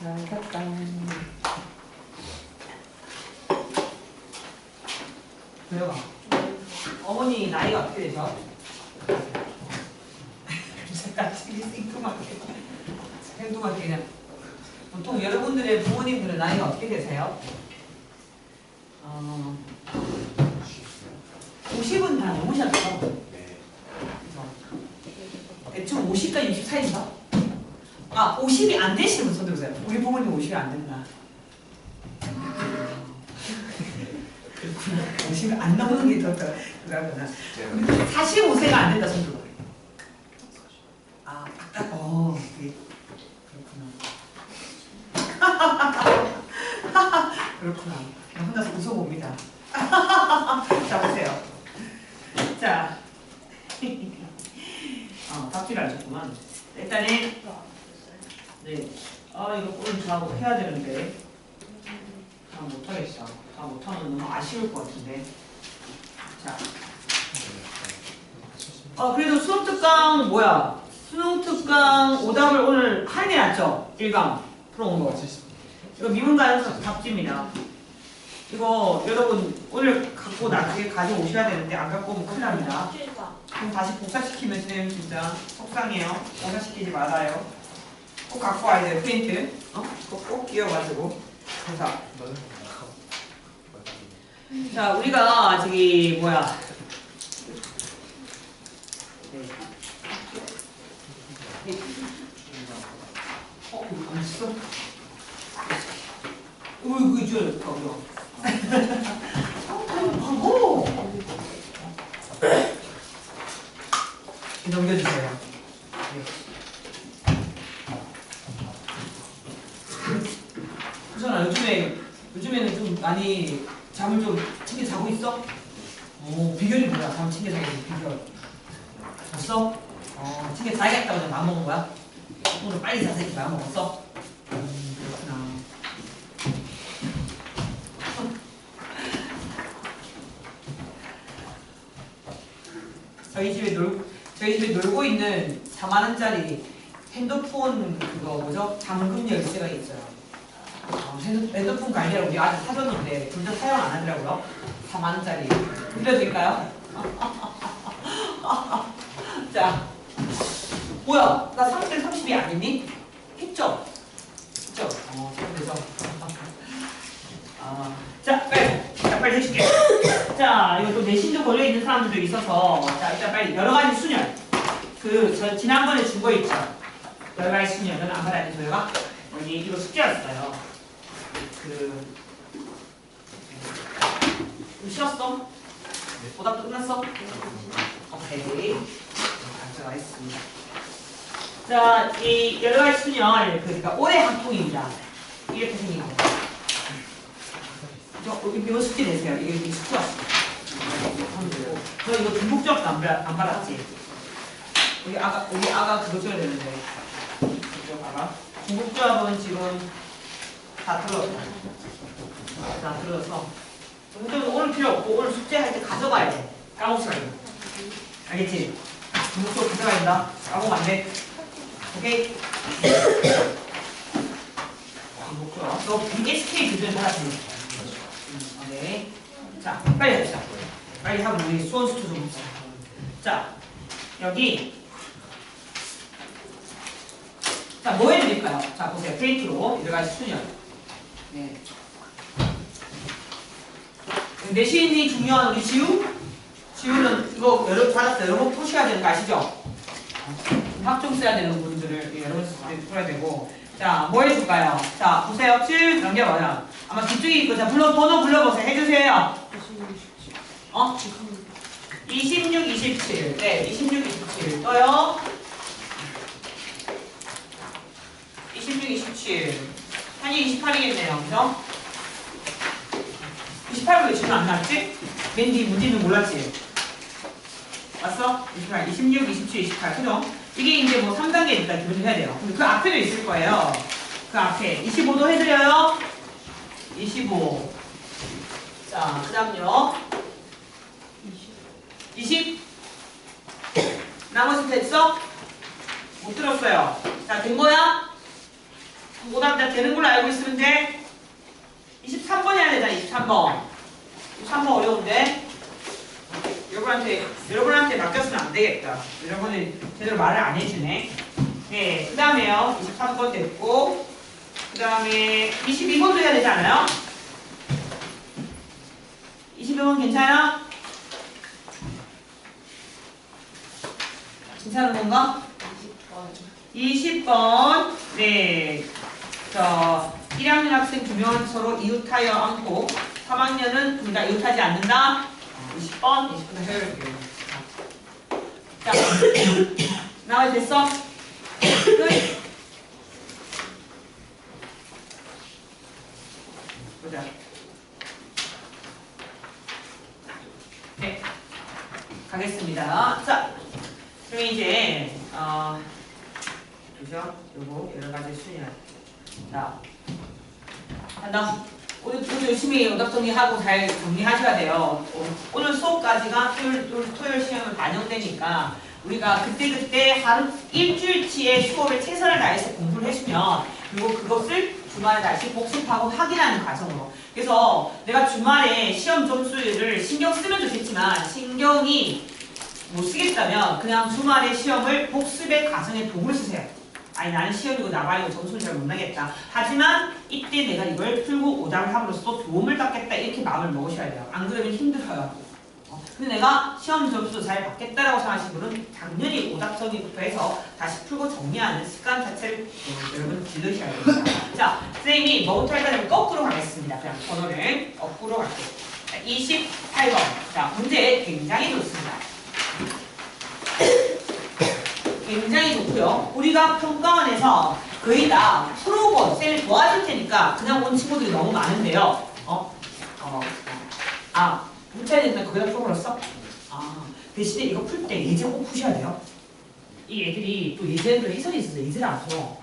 잘 샀다. 도영아, 어머니 나이가 어떻게 되죠? 잠깐 생뚱하게 그냥. 보통 여러분들의 부모님들은 나이가 어떻게 되세요? 50은 다 넘으셨죠? 대충 50과 60 사이인가? 아, 50이 안 되시는 분 손들으세요. 우리 부모님 50이 안 된다. 그렇구나. 50이 안 넘는 게 더 그러구나. 45세가 안 된다 손들어. 아, 딱, 그렇구나. 그렇구나. 혼자서 웃어봅니다. 자, 보세요. 자, 답지를 하셨구만. 일단은, 네. 이거 오늘 다 해야 되는데. 다 못하겠어. 다 못하면 너무 아쉬울 것 같은데. 자. 그래도 수능특강 뭐야? 수능특강 오답을 오늘 할인해놨죠? 1강 풀어온 거. 이거 미분가에서 답지입니다. 이거 여러분 오늘 갖고 나중에 가져오셔야 되는데 안 갖고 오면 큰일 납니다. 그럼 다시 복사시키면 쌤 진짜 속상해요. 복사시키지 말아요. 꼭 갖고 와야 돼요. 페인트. 꼭 끼워가지고. 그래서 자, 우리가 저기 뭐야? 이거 안 써? 이거 줘야겠다, 우리가. 바보! 넘겨주세요. 그잖아, 요즘에는 좀 많이 잠을 좀 챙겨 자고 있어? 비결이 뭐야? 잠 챙겨 자고 있는 비결. 잤어? 챙겨 자야겠다고 그냥 마음먹은 거야? 오늘 빨리 자서 이렇게 마음먹었어? 그렇구나. 저희 집에 놀고 있는 4만원짜리 핸드폰 그거 뭐죠? 잠금 열쇠가 있어요. 핸드폰 관리하고 우리 아직 사줬는데 둘 다 사용 안 하더라고요. 4만원짜리. 빌려드릴까요? 자, 뭐야? 나 3대 30이 아니니? 했죠? 했죠? 그래서 자, 빨리 해줄게. 자, 이거 또 내신도 걸려있는 사람들도 있어서 자, 일단 빨리 여러가지 수년 저 지난번에 준 거 있죠? 여러가지 수년은 안 받아야 돼, 저희가? 여기 이거 숙제였어요. 쉬었어? 오답도 끝났어? 오케이. 잘 했습니다. 자, 이 여러가지 수년 그러니까 올해 학통입니다. 이렇게 생긴 거. 이거 숙제 내세요. 이게 숙제 왔어. 저 이거 중국적도 안 받았지? 우리 아가 그거 줘야 되는데. 중국조합은 지금 다 들었어. 다 들어서. 중국조합은 오늘 필요 없고 오늘 숙제할 때 가져가야 돼. 까먹지 말고. 알겠지? 중국조합 가져가야 된다. 까먹으면 안 돼. 오케이? 중국조합. 너 BSK 기준 받았으니까. 네. 자, 빨리 합시다. 빨리 하고 우리 수원수투 좀 합시다. 자, 여기. 자, 뭐 해드릴까요? 자, 보세요. 페인트로 여러가지 수년. 네. 내신이 중요한 우리 지우? 지우는 이거 받았어요. 여러분 푸셔야 되는 거 아시죠? 학종 써야 되는 분들을 여러분 풀어야 되고. 자, 뭐 해줄까요? 자, 보세요. 7 넘겨봐요. 아마 뒤쪽에 있고, 자, 번호 불러보세요. 해주세요. 26, 27. 네, 26, 27. 또요. 26, 27. 한이 28이겠네요. 그죠? 28로 지금 안 나왔지? 맨 뒤 문제는 몰랐지? 왔어? 28, 26, 27, 28. 그죠? 이게 이제 뭐 3단계니까 기본 해야 돼요. 근데 그 앞에도 있을 거예요. 그 앞에. 25도 해드려요. 25. 자, 그 다음요. 20. 나머지 됐어? 못 들었어요. 자, 된 거야? 오답 다 되는 걸로 알고 있으면 돼. 23번 해야 되잖아. 23번. 23번 어려운데. 여러분한테 맡겼으면 안 되겠다. 여러분이 제대로 말을 안 해주네. 네, 그 다음에요. 23번 됐고, 그 다음에 22번도 해야 되지 않아요? 22번 괜찮아? 괜찮은 건가? 20번. 네. 1학년 학생 2명은 서로 이웃하여 앉고 3학년은 둘 다 이웃하지 않는다. 20번 해볼게요. 자, 나와 됐어? 끝. 보자. 네, 가겠습니다. 자, 그럼 이제 그죠? 요거 여러 가지 수냐. 자, 간다. 오늘 열심히 오답 정리하고 잘 정리하셔야 돼요. 오늘 수업까지가 토요일 시험을 반영되니까 우리가 그때 하루 일주일치의 수업에 최선을 다해서 공부를 해주면 그리고 그것을 주말에 다시 복습하고 확인하는 과정으로. 그래서 내가 주말에 시험 점수를 신경 쓰면 좋겠지만 신경이 못 쓰겠다면 그냥 주말에 시험을 복습의 과정에 도구를 쓰세요. 아니 나는 시험이고 나발이고 점수를 잘 못 나겠다. 하지만 이때 내가 이걸 풀고 오답을 함으로써 도움을 받겠다 이렇게 마음을 먹으셔야 돼요. 안 그러면 힘들어요. 근데 내가 시험 점수도 잘 받겠다라고 생각하시는 분은 당연히 오답 정리부터 해서 다시 풀고 정리하는 습관 자체를 여러분 기르셔야 됩니다. 자, 선생님이 뭐부터 할까요? 거꾸로 가겠습니다. 그냥 번호를 거꾸로 갈게요. 28번. 자, 문제 굉장히 좋습니다. 굉장히 좋고요. 우리가 평가원에서 거의 다 풀어본 쌤이 도와줄 테니까 그냥 온 친구들이 너무 많은데요. 문자에는 거기다 풀어버렸어? 대신에 이거 풀 때 예제 꼭 푸셔야 돼요. 이 애들이 또 예제도 해설이 있어서 예제를 안 풀어.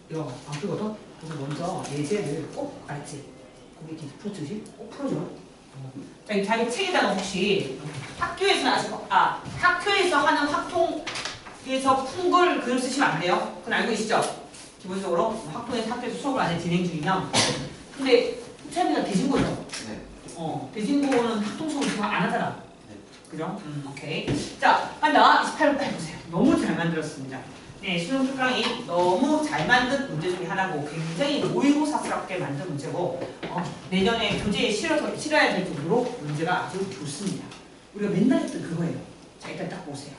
이거 안 풀거든? 그래서 먼저 예제를 꼭 알지? 거기 이렇게 풀어주지? 꼭 풀어줘. 자, 자기 책에다가 혹시 학교에서 하는 학통에서 푼 걸 글을 쓰시면 안 돼요. 그건 알고 계시죠? 기본적으로 학교에서 수업을 아직 진행 중이면. 근데 차이가 되신 거죠? 네. 대진고는 학통 수업을 지금 안 하잖아. 네. 그죠? 오케이. 자, 간다. 28번 해보세요. 너무 잘 만들었습니다. 네, 수능 특강이 너무 잘 만든 문제 중에 하나고 굉장히 모의고사스럽게 만든 문제고 내년에 교재에 실어야 될 정도로 문제가 아주 좋습니다. 우리가 맨날 했던 그거예요. 자, 일단 딱 보세요.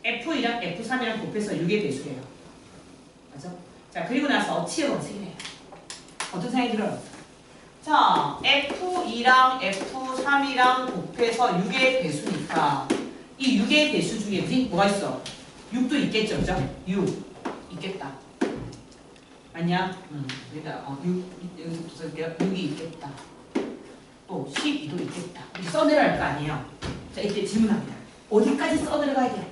F2랑 F3이랑 곱해서 6의 배수예요. 맞아? 자, 그리고 나서 치어가 생겨요. 어떤 생각이 들어요? 자, F2랑 F3이랑 곱해서 6의 배수니까 이 6의 배수 중에 뭐가 있어? 6도 있겠죠, 그죠? 6 있겠다. 맞냐? 여기다 6 여기서 쓸게요. 6이 있겠다. 또 12도 있겠다. 이렇게 써내려야 할 거 아니에요. 자, 이때 질문합니다. 어디까지 써내려가야 돼요?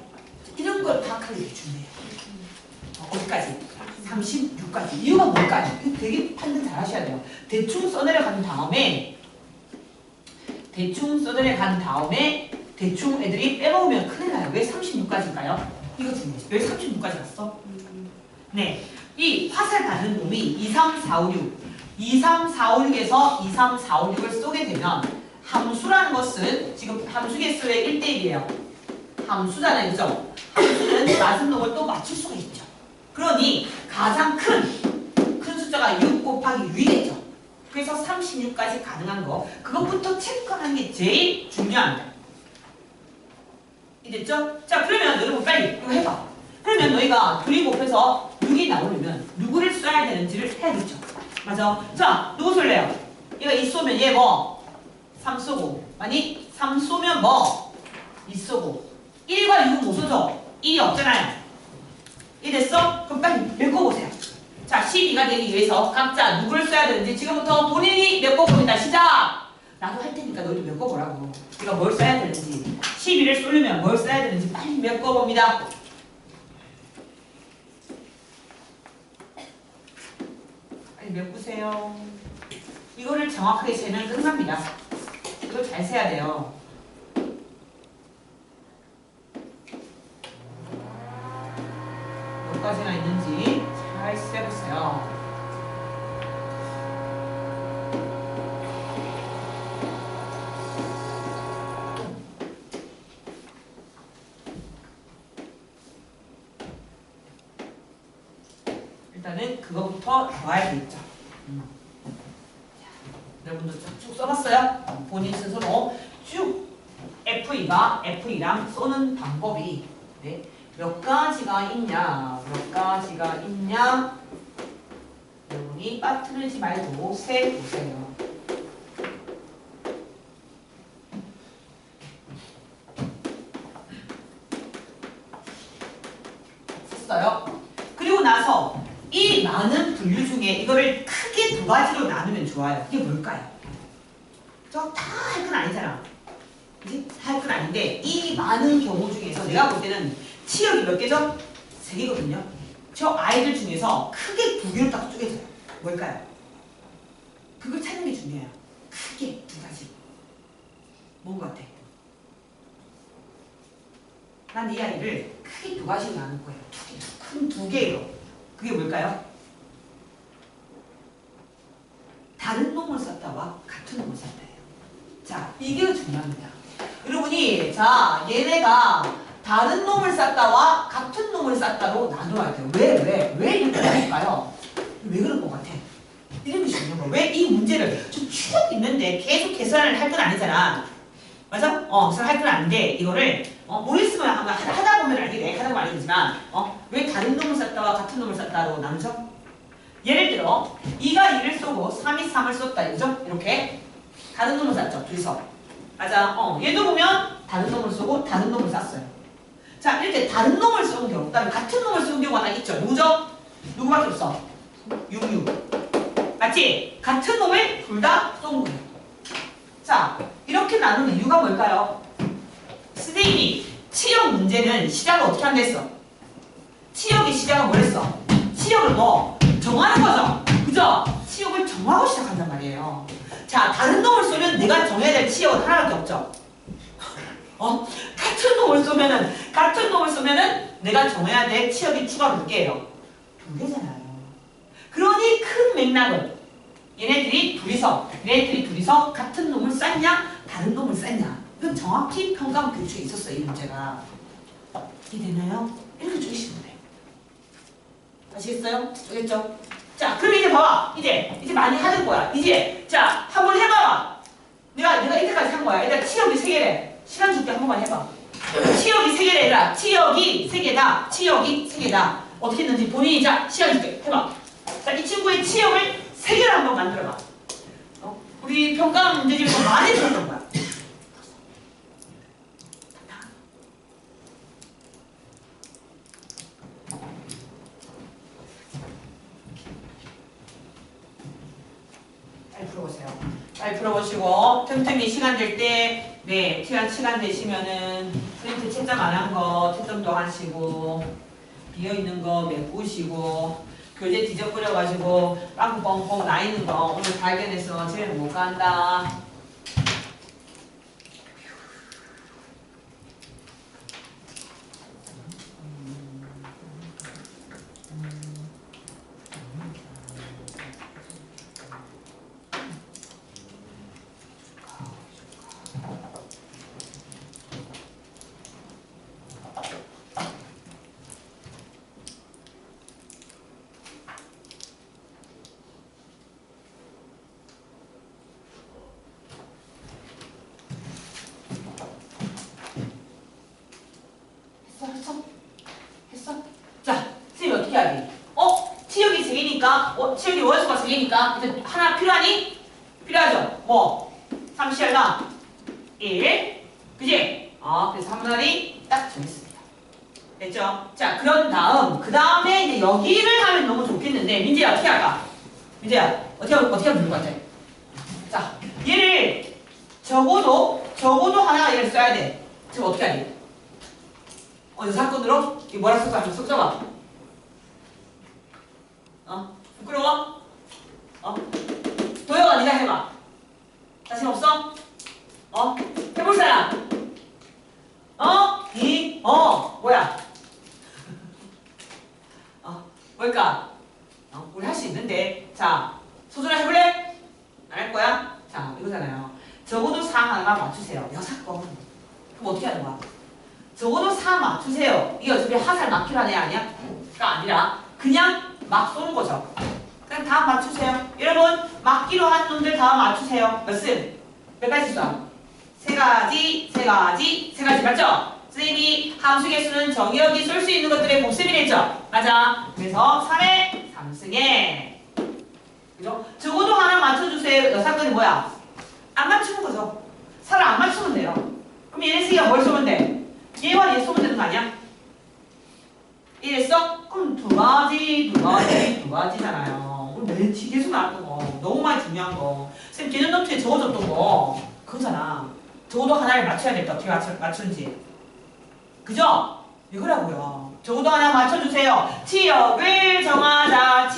이런 걸 파악하기 중요해요. 어디까지? 36까지. 이유가 뭘까요? 되게 판단 잘 하셔야 돼요. 대충 써내려간 다음에 대충 애들이 빼먹으면 큰일 나요. 왜 36까지일까요? 이거 중요해요. 왜 36까지 갔어? 네. 이 화살 받는 놈이 2, 3, 4, 5, 6. 2, 3, 4, 5, 6에서 2, 3, 4, 5, 6을 쏘게 되면 함수라는 것은 지금 함수 개수의 1대1이에요. 함수잖아요. 그죠? 함수는 낮은 놈을 또 맞출 수가 있죠. 그러니 가장 큰 숫자가 6 곱하기 6이겠죠. 그래서 36까지 가능한 거 그것부터 체크하는 게 제일 중요합니다. 이랬죠? 자, 그러면 여러분 빨리 이거 해봐. 그러면 너희가 2이 곱해서 6이 나오려면 누구를 써야 되는지를 해야겠죠. 맞아? 자, 누구 쓸래요? 얘가 2 쏘면 얘 뭐? 3 쏘고. 아니 3 쏘면 뭐? 2 쏘고. 1과 6은 못 쏘죠? 1이 없잖아요. 이랬어? 그럼 빨리 메꿔보세요. 자, 12가 되기 위해서 각자 누구를 써야 되는지 지금부터 본인이 메꿔봅니다. 시작! 나도 할 테니까 너희도 메꿔보라고. 내가 뭘 써야 되는지 12를 쏘려면 뭘 써야 되는지 빨리 메꿔봅니다. 빨리 메꾸세요. 이거를 정확하게 세면 끝납니다. 이걸 잘 세야 돼요. 몇 가지나 있는지 잘 세보세요. 일단은 그거부터 알아야 되겠죠. 여러분도 쭉 써봤어요? 본인 스스로 쭉 F2랑 쏘는 방법이 네. 몇 가지가 있냐? 여러분이 빠뜨리지 말고 세 보세요. 썼어요. 그리고 나서 이 많은 분류 중에 이거를 크게 두 가지로 나누면 좋아요. 이게 뭘까요? 저 다 할 건 아니잖아. 그치? 다 할 건 아닌데 이 많은 경우 중에서 내가 볼 때는 치역이 몇 개죠? 3개거든요. 저 아이들 중에서 크게 두 개로 딱 쪼개져요. 뭘까요? 그걸 찾는 게 중요해요. 크게 두 가지. 뭔 것 같아? 난 이 아이를 크게 두 가지로 나눌 거예요. 큰 두 개로. 그게 뭘까요? 다른 놈을 썼다와 같은 놈을 썼다예요. 자, 이게 중요합니다. 여러분이 자 얘네가 다른 놈을 쌌다와 같은 놈을 쌌다로 나눠야 돼요. 왜 이렇게 할까요? 왜 그런 것 같아? 이름이 중요한 거야. 왜 이 문제를 좀 추억 있는데 계속 계산을 할 건 아니잖아. 맞아? 계산을 할 건 아닌데 이거를 모르겠으면 하다 보면 알게 돼. 하다 보면 알겠지만 왜 다른 놈을 쌌다와 같은 놈을 쌌다로 나누죠? 예를 들어 2가 2를 쏘고 3이 3을 썼다. 이죠? 이렇게 다른 놈을 쌌죠. 둘이서. 맞아. 얘도 보면 다른 놈을 쏘고 다른 놈을 쌌어요. 자, 이렇게 다른 놈을 쏘는 경우, 그다음에 같은 놈을 쏘는 경우가 하나 있죠. 누구죠? 누구밖에 없어? 66. 맞지? 같은 놈을 둘 다 쏜 거예요. 자, 이렇게 나누는 이유가 뭘까요? 선생님이 치역 문제는 시작을 어떻게 한댔어? 치역의 시작은 뭐랬어? 치역을 뭐 정하는 거죠. 그죠? 치역을 정하고 시작한단 말이에요. 자, 다른 놈을 쏘면 내가 정해야 될 치역은 하나밖에 없죠. 같은 놈을 쏘면은 내가 정해야 될 치역이 추가로 몇 개예요? 2개잖아요. 그러니 큰 맥락은 얘네들이 둘이서 같은 놈을 쌌냐 다른 놈을 쌌냐 이건 정확히 평가원 교칙에 있었어요. 이 문제가 이해되나요? 이렇게 쪼개시면 돼요. 아시겠어요? 쪼겠죠? 자, 그럼 이제 봐봐. 이제 많이 하는 거야. 이제 자 한번 해봐봐. 내가 이때까지 한 거야. 일단 치역이 3개래. 시간 줄게 한 번만 해봐. 치역이 3개래. 얘들아. 치역이 3개다. 치역이 3개다. 어떻게 했는지 본인이 자 시간 줄게 해봐. 자, 이 친구의 치역을 3개를 한번 만들어봐. 우리 평가 문제집에서 많이 들었던 거야. 잘 풀어보세요. 잘 풀어보시고 틈틈이 시간 될 때 네, 시간 되시면은 프린트 채점 안 한 거 채점도 하시고 비어있는 거 메꾸시고 교재 뒤적거려가지고 빵꾸 뻥뻥 나 있는 거 오늘 발견해서 집에 못 간다. 했어? 자, 선생님이 어떻게 하지? 치역이 3개니까, 치역이 월수가 3개니까, 이제 하나 필요하니? 필요하죠? 뭐? 3C 얼마? 1. 그지? 그래서 한 마리 딱 정했습니다. 됐죠? 자, 그런 다음, 그 다음에 이제 여기를 하면 너무 좋겠는데, 민재야, 어떻게 할까? 민재야, 어떻게 하면 좋을 것 같아? 자, 얘를 적어도 하나 얘를 써야 돼. 지금 어떻게 하니? 이 사건으로 이게 뭐라 쓸까? 한번 써봐. 부끄러워? 도영아, 네가 해봐. 자신 없어? 해볼 사람? 뭐야? 뭘까? 우리 할 수 있는데. 자, 소준아 해볼래? 안 할 거야? 자, 이거잖아요. 적어도 4 하나만 맞추세요. 6건. 그럼 어떻게 하는 거야? 적어도 4 맞추세요. 이게 어차피 하살 맞기로 한 애 아니야? 가 아니라 그냥 막 쏘는 거죠. 그냥 다 맞추세요. 여러분 맞기로 한 놈들 다 맞추세요. 몇 습? 몇 가지 쏴? 세 가지, 세 가지, 세 가지 맞죠? 선생님이 함수 개수는 정의역이 쏠 수 있는 것들의 곱셈이랬죠? 맞아. 그래서 3의 3승에 그죠? 적어도 하나 맞춰주세요. 사건이 뭐야? 안 맞추는 거죠. 4를 안 맞추면 돼요. 그럼 얘네 세 개가 뭘 쏘면 돼? 얘와 얘 쏘면 되는 거 아니야? 이랬어? 그럼 두 가지잖아요. 오늘 내 계속 나왔던 거 너무 많이 중요한 거 쌤 개념 노트에 적어줬던 거 그거잖아. 적어도 하나를 맞춰야 겠다. 어떻게 맞추는지 그죠? 이거라고요. 적어도 하나 맞춰주세요. 치역을 정하자.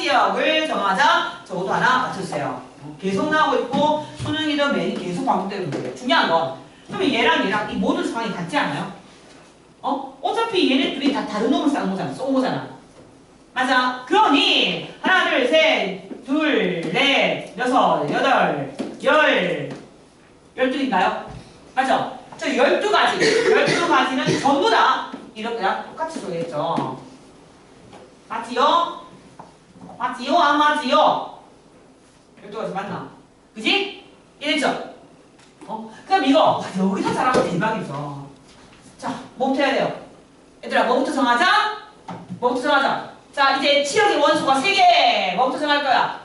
적어도 하나 맞춰주세요. 계속 나오고 있고 수능이든 매일 계속 반복되는 거예요. 중요한 건 그러면 얘랑 이 모든 상황이 같지 않아요? 어차피 얘네 둘이 다 다른 놈을 쏜 거잖아. 맞아. 그러니 하나, 둘, 셋, 둘, 넷, 여섯, 여덟, 12인가요? 맞죠? 저 12가지는 전부 다 이렇게 똑같이 써야겠죠. 맞지요? 안 맞지요? 12가지 맞나? 그지? 이랬죠? 그럼 이거 여기서 잘하면 대박이죠. 자, 뭐부터 해야 돼요? 얘들아, 뭐부터 정하자? 자, 이제 치역의 원소가 3개. 뭐부터 정할 거야?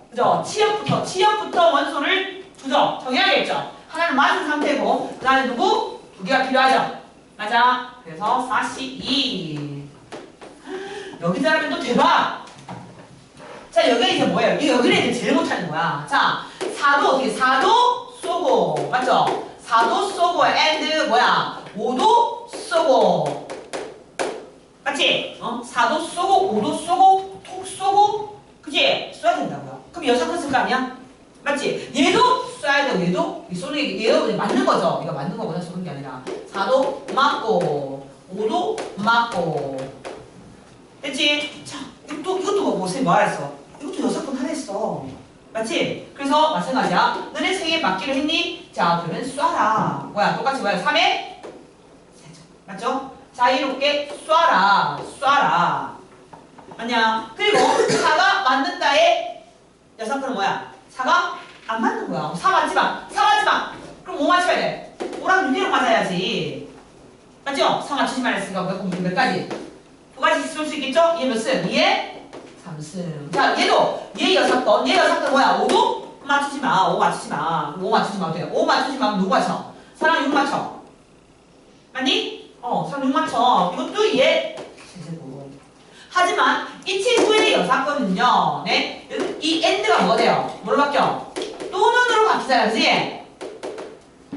그죠? 치역부터 원소를 정해야겠죠? 하나는 맞은 상태고, 그 다음에 누구? 2개가 필요하죠? 맞아. 그래서 42. 여기 잘하면 또 대박! 자, 여기가 이제 뭐예요? 여기를 이제 제일 못하는 거야. 자, 4도 쏘고, 맞죠? 4도 쏘고, and 뭐야? 5도 쏘고. 맞지? 4도 쏘고, 5도 쏘고, 톡 쏘고, 그치? 쏴야 된다고요. 그럼 여사건 쓸 거 아니야? 맞지? 얘도 쏴야 되고, 얘도 쏘는 게, 얘도 맞는 거죠? 이거 맞는 거구나, 쏘는 게 아니라. 4도 맞고, 5도 맞고. 됐지? 자, 이것도 뭐, 선생님 뭐 했어? 이것도 여사건 하나 했어. 맞지? 그래서 마찬가지야. 너네 생에 맞기로 했니? 자, 그러면 쏴라. 뭐야? 똑같이 뭐야? 3에? 맞죠? 자유롭게 쏴라. 아니야. 그리고 4가 맞는다의 여사건은 뭐야? 4가 안 맞는 거야. 4 맞지 마. 그럼 5 맞춰야 돼. 5랑 6이랑 맞아야지. 맞죠? 4 맞추지 말랬으니까 그럼 몇 가지? 2가지 쓸 수 있겠죠? 얘 몇 승? 얘 3승. 자, 얘 여사건 뭐야? 5도 맞추지 마. 5 맞추지 마. 5 맞추지 마. 어때요? 5 맞추지 마. 누구 맞춰? 4랑 6 맞춰. 맞니? 4랑 6 맞춰. 이것도 얘 제제곱. 하지만 이 친구의 여사건은요. 네? 이 end가 뭐가 돼요? 뭐로 바뀌어? 또는으로 바뀌잖아지?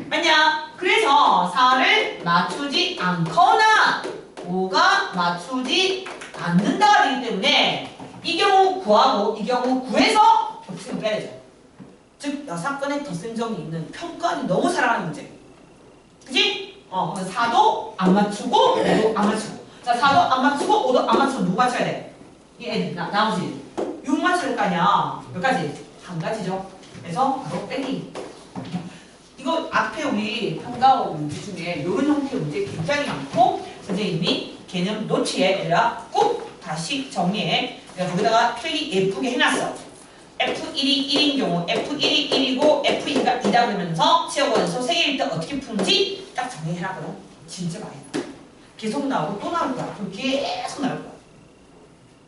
맞냐? 그래서 4를 맞추지 않거나 5가 맞추지 않는다가 되기 때문에 이 경우 9하고 이 경우 9에서 겹치면 빼야 되죠. 즉 여사건에 덧셈점이 있는 평가는 너무 사랑하는 문제. 그치? 그래서 4도 안 맞추고 5도 안 맞추고. 자, 4도 안 맞추고 5도 안 맞추고 누구 맞춰야 돼? 이 애들 나머지 6 맞출 거 아니야. 몇 가지? 한 가지죠. 그래서 바로 빼기. 이거 앞에 우리 평가 문제 중에 이런 형태의 문제 굉장히 많고 선생님이 개념 노트에 얘들아 꼭 다시 정리해. 내가 거기다가 필기 예쁘게 해놨어. F1이 1인 경우 F1이 1이고 F2가 2다 그러면서 치역원소 3개일 때 어떻게 푸는지 딱 정리해놨거든. 진짜 많이 나와. 계속 나오고 또 나올 거야. 그럼 계속 나올 거야.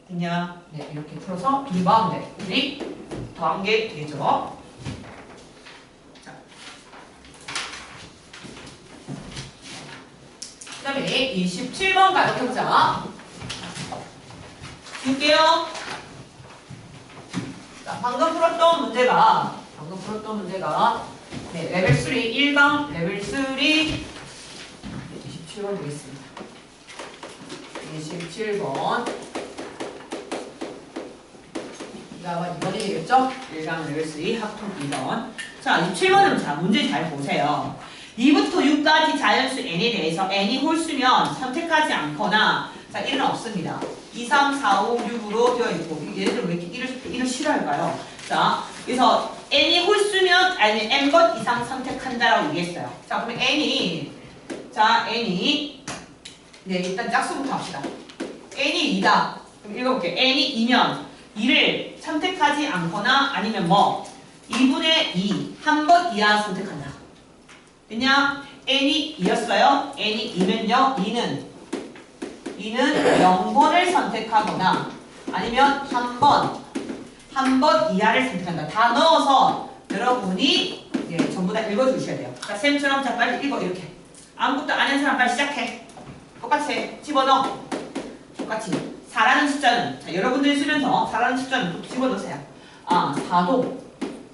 됐냐? 네, 이렇게 풀어서 비교하면 돼. 우리 더한 게 되죠. 자. 그 다음에 27번 가져보자. 볼게요. 자, 방금 풀었던 문제가 네, 레벨 3 1강 레벨 3 27번 되겠습니다. 27번 이거가 2번이 되겠죠? 1강 레벨 3 합통 2번. 자, 27번은 자, 문제 잘 보세요. 2부터 6까지 자연수 n에 대해서 n이 홀수면 선택하지 않거나 자, 1은 없습니다. 2, 3, 4, 5, 6으로 되어 있고 얘네들 왜 이렇게 1을 싫어할까요? 자, 그래서 n이 홀수면 아니면 n번 이상 선택한다라고 얘기했어요. 자, 그러면 n이 네, 일단 짝수부터 합시다. n이 2다. 그럼 읽어볼게요. n이 2면 2를 선택하지 않거나 아니면 뭐 2분의 2, 한 번 이하 선택한다. 됐냐? n이 2였어요. n이 2면요. 2는 0번을 선택하거나 아니면 한 번 이하를 선택한다. 다 넣어서 여러분이 전부 다 읽어주셔야 돼요. 자, 쌤처럼 자 빨리 읽어 이렇게. 아무것도 안 한 사람 빨리 시작해. 똑같이 해. 집어넣어. 똑같이. 4라는 숫자는 자 여러분들이 쓰면서 4라는 숫자는 또 집어넣으세요. 아 4도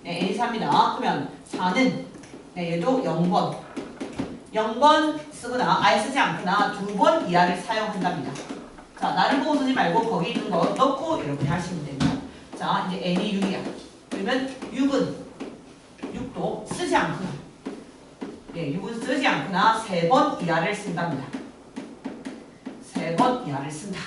네, n이 4입니다. 그러면 4는 네, 얘도 0번 0번 쓰거나 아예 쓰지 않거나 2번 이하를 사용한답니다. 자 나를 보고 쓰지 말고 거기 있는 거 넣고 여러분이 하시면 됩니다. 자 이제 n이 6이야. 그러면 6도 쓰지 않거나 예, 6은 쓰지 않거나 3번 이하를 쓴답니다. 3번 이하를 쓴다.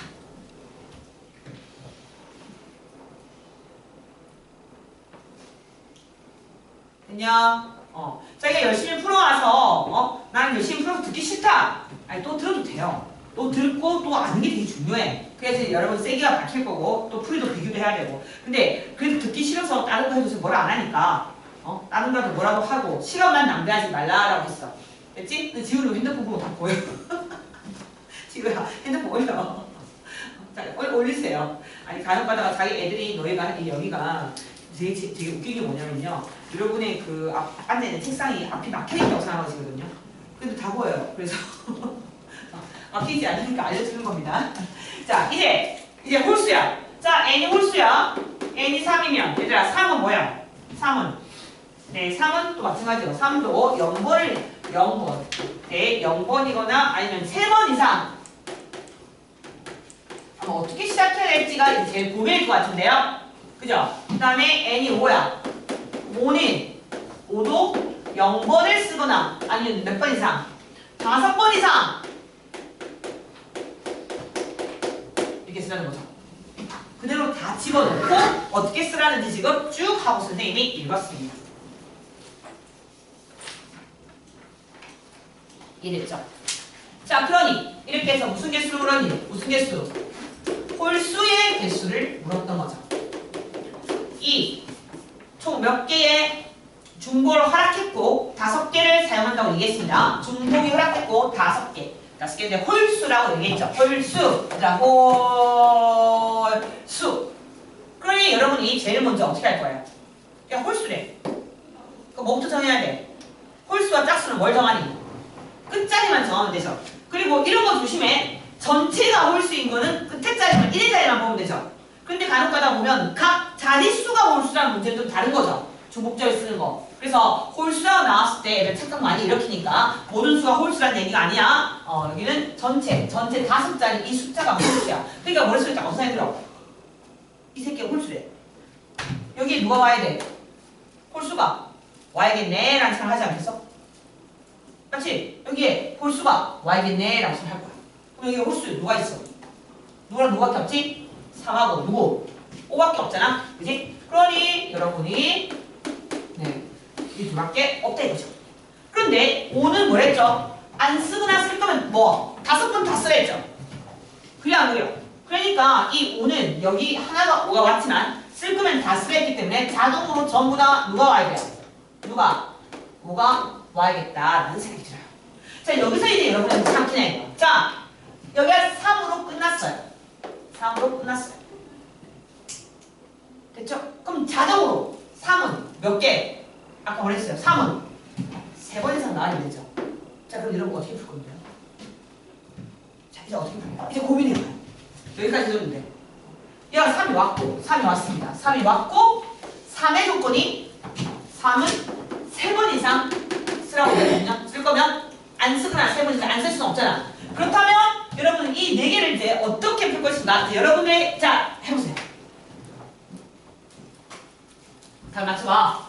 됐냐? 자기가 열심히 풀어와서 나는 열심히 풀어서 듣기 싫다. 아니 또 들어도 돼요. 또 듣고 또 아는 게 되게 중요해. 그래서 여러분 세기가 박힐 거고 또 풀이도 비교도 해야 되고. 근데 그래도 듣기 싫어서 다른 거 해줘서 뭐라 안 하니까 다른 거라도 뭐라고 하고 시간만 낭비하지 말라라고 했어. 됐지? 근데 지우는 핸드폰 보고 다 보여. 지우야 핸드폰 올려. 자, 올리세요. 아니 간혹 가다가 자기 애들이 너희가 여기가 되게 웃긴 게 뭐냐면요. 여러분의 그 앉아있는 책상이 앞이 막혀있다고 생각하시거든요. 근데 다 보여요. 그래서 막히지 않으니까 알려주는 겁니다. 자 이제 홀수야. 자 n이 홀수야. n이 3이면 얘들아 3은 뭐야? 3은 네 3은 또 마찬가지로 3도 0번 네 0번이거나 아니면 3번 이상 아마 어떻게 시작해야 될지가 이제 제일 고민일 것 같은데요. 그죠? 그 다음에 n이 5야. 5도 0번을 쓰거나 아니면 몇 번 이상 5번 이상 이렇게 쓰라는 거죠. 그대로 다 집어넣고 어떻게 쓰라는지 지금 쭉 하고 선생님이 읽었습니다. 이랬죠? 자 그러니 이렇게 해서 무슨 개수를 물었니? 무슨 개수? 홀수의 개수를 물었던 거죠. 총 몇 개의 중복을 허락했고 5개를 사용한다고 얘기했습니다. 중복이 허락했고 5개. 5개인데 홀수라고 얘기했죠. 홀수. 자, 홀수. 그러니 여러분이 제일 먼저 어떻게 할 거예요? 야, 홀수래. 그럼 뭐부터 정해야 돼? 홀수와 짝수는 뭘 정하니? 끝자리만 정하면 되죠. 그리고 이런 거 조심해. 전체가 홀수인 거는 끝에 자리만 1의 자리만 보면 되죠. 근데 간혹 가다 보면 각 자릿수가 홀수라는 문제는 좀 다른 거죠. 중복절을 쓰는 거. 그래서 홀수라고 나왔을 때 애들 착각 많이 일으키니까 모든 수가 홀수라는 얘기가 아니야. 여기는 전체 5자리 이 숫자가 홀수야. 그러니까 머릿속에 딱 어디서 들어? 이 새끼가 홀수래. 여기에 누가 와야 돼? 홀수가 와야겠네 라는 생각을 하지 않겠어? 그렇지? 여기에 홀수가 와야겠네 라고 생각할 거야. 그럼 여기 홀수 누가 있어? 누구랑 누구밖에 없지? 3하고 누구? 5밖에 없잖아. 그지? 그러니 여러분이 이 둘밖에 없다 이거죠. 그런데 5는 뭐랬죠? 안 쓰거나 쓸 거면 뭐 5번 다 쓰라 했죠. 그래 안 그래요? 그러니까 이 5는 여기 하나가 5가 왔지만 쓸 거면 다 쓰라 했기 때문에 자동으로 전부 다 누가 와야 돼요? 누가? 5가 와야겠다라는 생각이 들어요. 자 여기서 이제 여러분은 생각해야 해요. 자 여기가 3으로 끝났어요. 3으로 끝났어요. 됐죠? 그럼 자동으로 3은 몇 개? 아까 말했어요. 3은 3번 이상 나와야 되죠. 자 그럼 여러분 어떻게 풀 건데요? 자 이제 어떻게 풀까요? 이제 고민해봐요. 여기까지 들었는데 얘가 3이 왔고 3이 왔습니다. 3이 왔고 3의 조건이 3은 3번 이상 쓰라고 되거든요. 쓸 거면 안 쓰거나 3번 이상 안 쓸 수는 없잖아. 그렇다면 여러분은 이 4개를 이제 어떻게 풀 것인가? 여러분의 자 해보세요. 다 맞춰봐.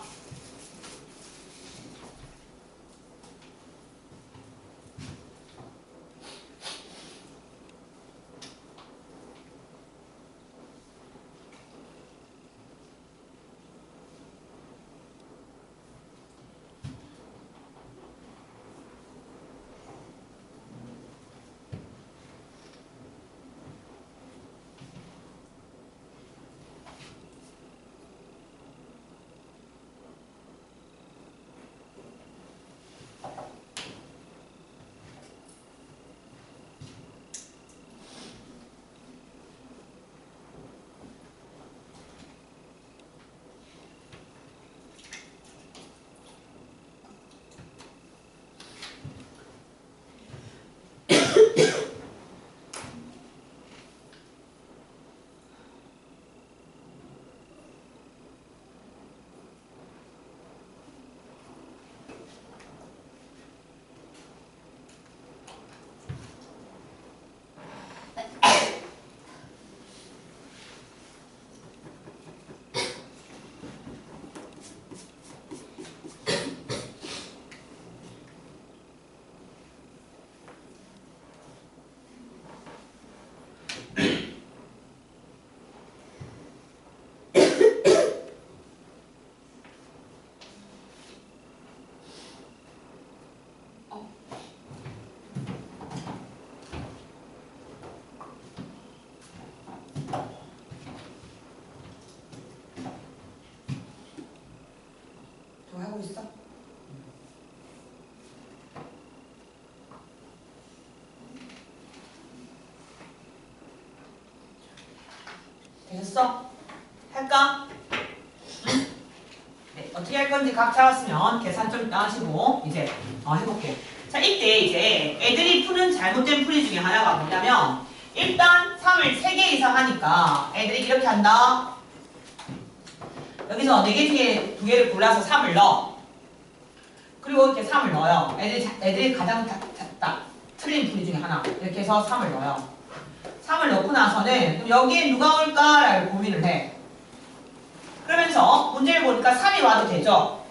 됐어? 되셨어? 할까? 응? 네, 어떻게 할 건지 각 잡았으면 계산 좀 이따 하시고 이제 해볼게요. 자, 이때 이제 애들이 푸는 잘못된 풀이 중에 하나가 뭐냐면 일단 3을 3개 이상 하니까 애들이 이렇게 한다. 여기서 4개 중에 2개를 골라서 3을 넣어. 그리고 이렇게 3을 넣어요. 애들이 가장 틀린 풀이 중에 하나. 이렇게 해서 3을 넣어요. 3을 넣고 나서는 그럼 여기에 누가 올까라고 고민을 해. 그러면서 문제를 보니까 3이 와도 되죠?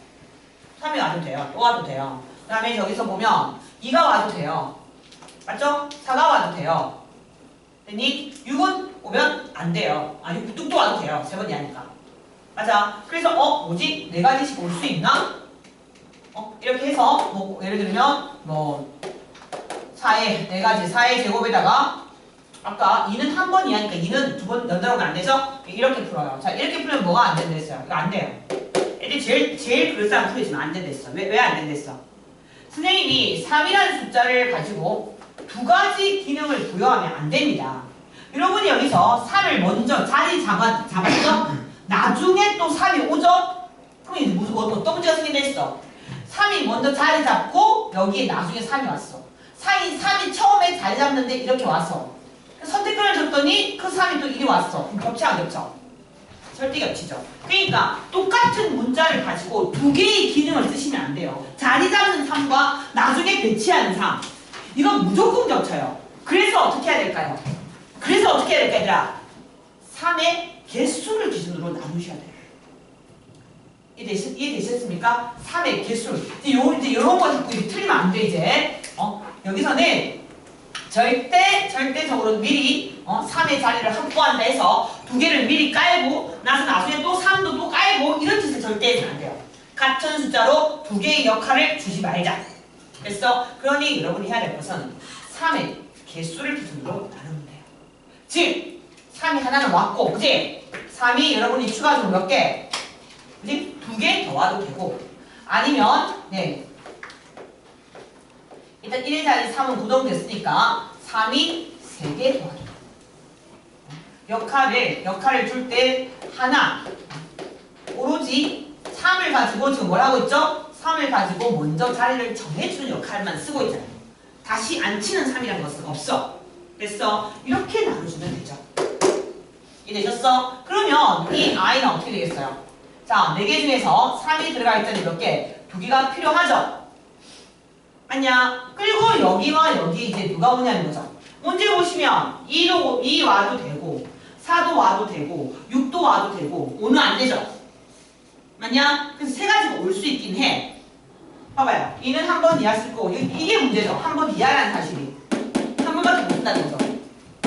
3이 와도 돼요. 또 와도 돼요. 그 다음에 여기서 보면 2가 와도 돼요. 맞죠? 4가 와도 돼요. 됐니? 6은 오면 안 돼요. 아니 6도 와도 돼요. 3번이 하니까. 맞아. 그래서 뭐지? 4가지씩 올 수 있나? 이렇게 해서 뭐 예를 들면 뭐 4의 4가지 4의 제곱에다가 아까 2는 한 번이 하니까 2는 2번 연달아 오면 안 되죠? 이렇게 풀어요. 자, 이렇게 풀면 뭐가 안 된다 했어요? 이거 안 돼요. 애들이 제일 그럴싸한 풀이지만 안 된다 했어. 왜 안 된다 했어? 선생님이 3이라는 숫자를 가지고 2가지 기능을 부여하면 안 됩니다. 여러분이 여기서 3을 먼저 자리 잡았죠? 나중에 또 3이 오죠? 그럼 이제 무슨 어떤 문제가 생긴다 했어? 3이 먼저 자리 잡고 여기에 나중에 3이 왔어. 3이 처음에 자리 잡는데 이렇게 왔어. 선택권을 줬더니 그 3이 또 이리 왔어. 그럼 겹치 안 겹쳐? 절대 겹치죠. 그러니까 똑같은 문자를 가지고 2개의 기능을 쓰시면 안 돼요. 자리 잡는 3과 나중에 배치하는 3. 이건 무조건 겹쳐요. 그래서 어떻게 해야 될까요? 그래서 어떻게 해야 될까 얘들아? 3의 개수를 기준으로 나누셔야 돼요. 이해되셨습니까? 3의 개수. 이제 요런 거 자꾸 틀리면 안 돼, 이제. 여기서는 절대적으로 미리 3의 자리를 확보한다 해서 2개를 미리 깔고 나서 나중에 또 3도 또 깔고 이런 짓을 절대 해서는 안 돼요. 같은 숫자로 2개의 역할을 주지 말자. 그래서 그러니 여러분이 해야 될 것은 3의 개수를 기준으로 나누면 돼요. 즉 3이 하나는 왔고 그지? 3이 여러분이 추가적으로 몇 개? 그지? 2개 더 와도 되고 아니면 네 일단 1의 자리 3은 고정됐으니까 3이 3개 더 와도 돼요. 역할을 줄 때 하나 오로지 3을 가지고 지금 뭘 하고 있죠? 3을 가지고 먼저 자리를 정해주는 역할만 쓰고 있잖아요. 다시 안 치는 3이라는 것은 없어. 됐어? 이렇게 나눠주면 되죠. 이해되셨어? 그러면 이 i는 어떻게 되겠어요? 자, 4개 중에서 3이 들어가 있잖아요. 몇 개? 2개가 필요하죠? 맞냐? 그리고 여기와 여기 이제 누가 오냐는 거죠. 문제 보시면 2 와도 되고 4도 와도 되고 6도 와도 되고 5는 안 되죠? 맞냐? 그래서 3가지가 올 수 있긴 해. 봐봐요. 2는 한 번 이하 쓸 거고 이게 문제죠. 한 번 이하라는 사실이. 한 번밖에 못 쓴다는 거죠.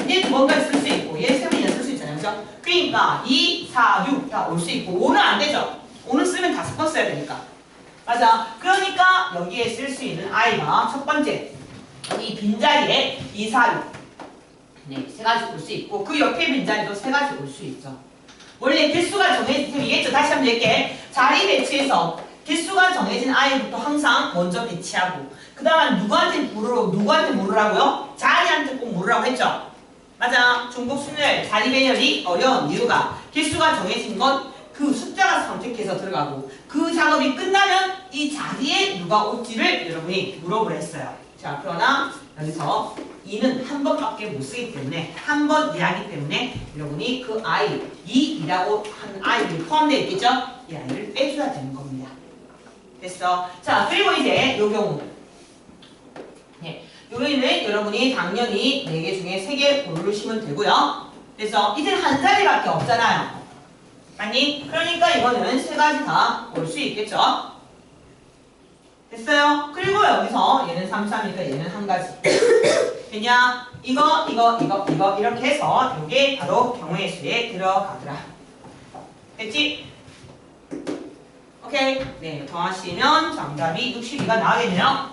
얘 2번까지 쓸 수 있고 얘 3번 이하 쓸 수 있잖아요. 그죠? 그러니까 2, 4, 6 다 올 수 있고 5는 안 되죠? 5는 쓰면 5번 써야 되니까. 맞아. 그러니까 여기에 쓸 수 있는 i가 첫 번째 이 빈자리에 2, 4, 6 네, 3가지 올 수 있고 그 옆에 빈자리도 3가지 올 수 있죠. 원래 개수가 정해진 셈 얘기했죠. 다시 한번 얘기해. 자리 배치에서 개수가 정해진 i부터 항상 먼저 배치하고 그 다음에 누구한테 물으라고요? 자리한테 꼭 물으라고 했죠. 맞아. 중복 순열 자리 배열이 어려운 이유가 개수가 정해진 건 그 숫자가 선택해서 들어가고 그 작업이 끝나면 이 자리에 누가 올지를 여러분이 물어보라 했어요. 자, 그러나 여기서 2는 한 번밖에 못 쓰기 때문에 한 번 이하기 때문에 여러분이 그 i, 2이라고 한 i들이 포함되어 있겠죠? 이 i를 빼줘야 되는 겁니다. 됐어? 자, 그리고 이제 요 경우 네, 요거는 여러분이 당연히 4개 중에 3개 고르시면 되고요. 그래서 이제는 한 자리밖에 없잖아요. 아니, 그러니까 이거는 3가지 다 올 수 있겠죠? 됐어요? 그리고 여기서 얘는 3, 3이니까 얘는 한 가지. 그냥 이거 이렇게 해서 이게 바로 경우의 수에 들어가더라. 됐지? 오케이. 네, 더하시면 정답이 62가 나오겠네요.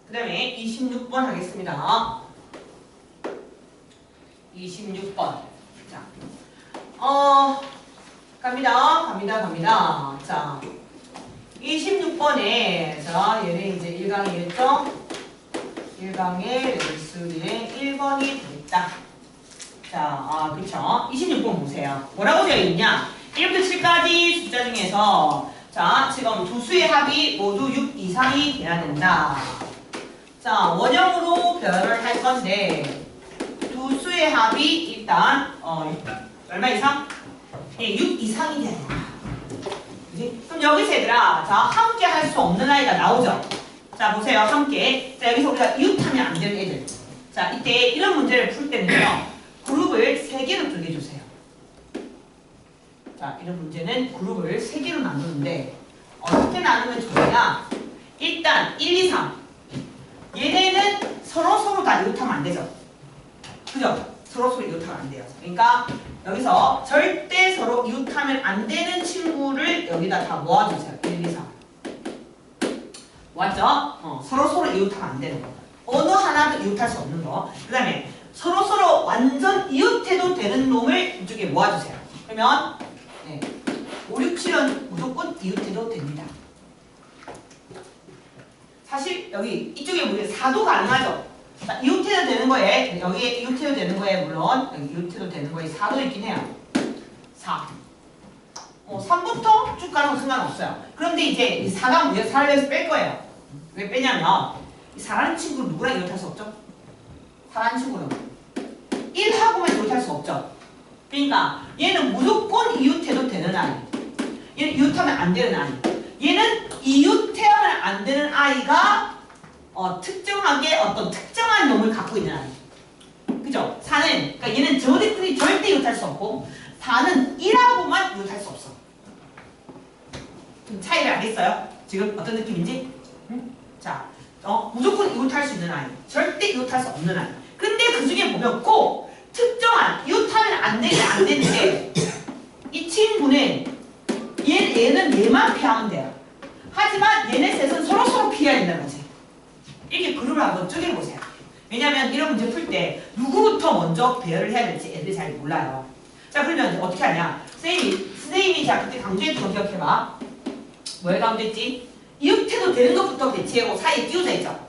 그 다음에 26번 하겠습니다. 26번. 자, 갑니다. 자, 26번에, 자, 얘는 이제 1강이겠죠? 1강의 레벨수의 1번이 됐다. 자, 그쵸? 26번 보세요. 뭐라고 되어 있냐? 1부터 7까지 숫자 중에서, 자, 지금 두 수의 합이 모두 6 이상이 돼야 된다. 자, 원형으로 표현을 할 건데, 두 수의 합이 일단, 얼마 이상? 예, 6 이상이 돼야 된다. 그치? 그럼 여기서 얘들아, 자, 함께 할 수 없는 아이가 나오죠? 자, 보세요. 함께. 자, 여기서 우리가 이웃하면 안 되는 애들. 자, 이때 이런 문제를 풀 때는요, 그룹을 3개로 쪼개주세요. 자, 이런 문제는 그룹을 3개로 나누는데, 어떻게 나누면 좋으냐? 일단, 1, 2, 3. 얘네는 서로 다 이웃하면 안 되죠? 그죠? 서로 이웃하면 안 돼요. 그러니까, 여기서 절대 서로 이웃하면 안 되는 친구를 여기다 다 모아주세요. 1, 2, 3. 맞죠? 서로 이웃하면 안 되는 거. 어느 하나도 이웃할 수 없는 거. 그 다음에 서로 완전 이웃해도 되는 놈을 이쪽에 모아주세요. 그러면 네, 5, 6, 7은 무조건 이웃해도 됩니다. 사실 여기 이쪽에 우리 4도 가능하죠. 이웃해도 되는 거에 여기에 이웃해도 되는 거에 물론 여기 이웃해도 되는 거에 4도 있긴 해요. 4. 3부터 쭉 가는 건 상관없어요. 그런데 이제 이 4가 뭐예요? 4를 여기서 뺄 거예요. 왜 빼냐면 이 4라는 친구는 누구랑 이웃할 수 없죠? 4라는 친구는 1하고만 이웃할 수 없죠. 그러니까 얘는 무조건 이웃해도 되는 아이. 얘는 이웃하면 안 되는 아이. 얘는 이웃해야만 안 되는 아이가 특정하게 어떤 특정한 놈을 갖고 있는 아이. 그죠? 4는 그러니까 얘는 절대 이웃할 수 없고 4는 1하고만 이웃할 수 없어. 좀 차이를 알겠어요? 지금 어떤 느낌인지? 응? 자, 무조건 이웃할 수 있는 아이, 절대 이웃할 수 없는 아이. 근데 그 중에 보면 꼭 특정한 이웃하면 안 되는데 이 친구는 얘는 얘만 피하면 돼요. 하지만 얘네 셋은 서로 피해야 된다는 거지. 이렇게 그룹을 한번 쪼개보세요. 왜냐면 이런 문제 풀 때 누구부터 먼저 배열을 해야 될지 애들이 잘 몰라요. 자, 그러면 어떻게 하냐? 선생님이 자 그때 강조했던 거 기억해봐. 뭐에 강조했지? 이웃해도 되는 것부터 배치하고 사이에 끼워져 있죠?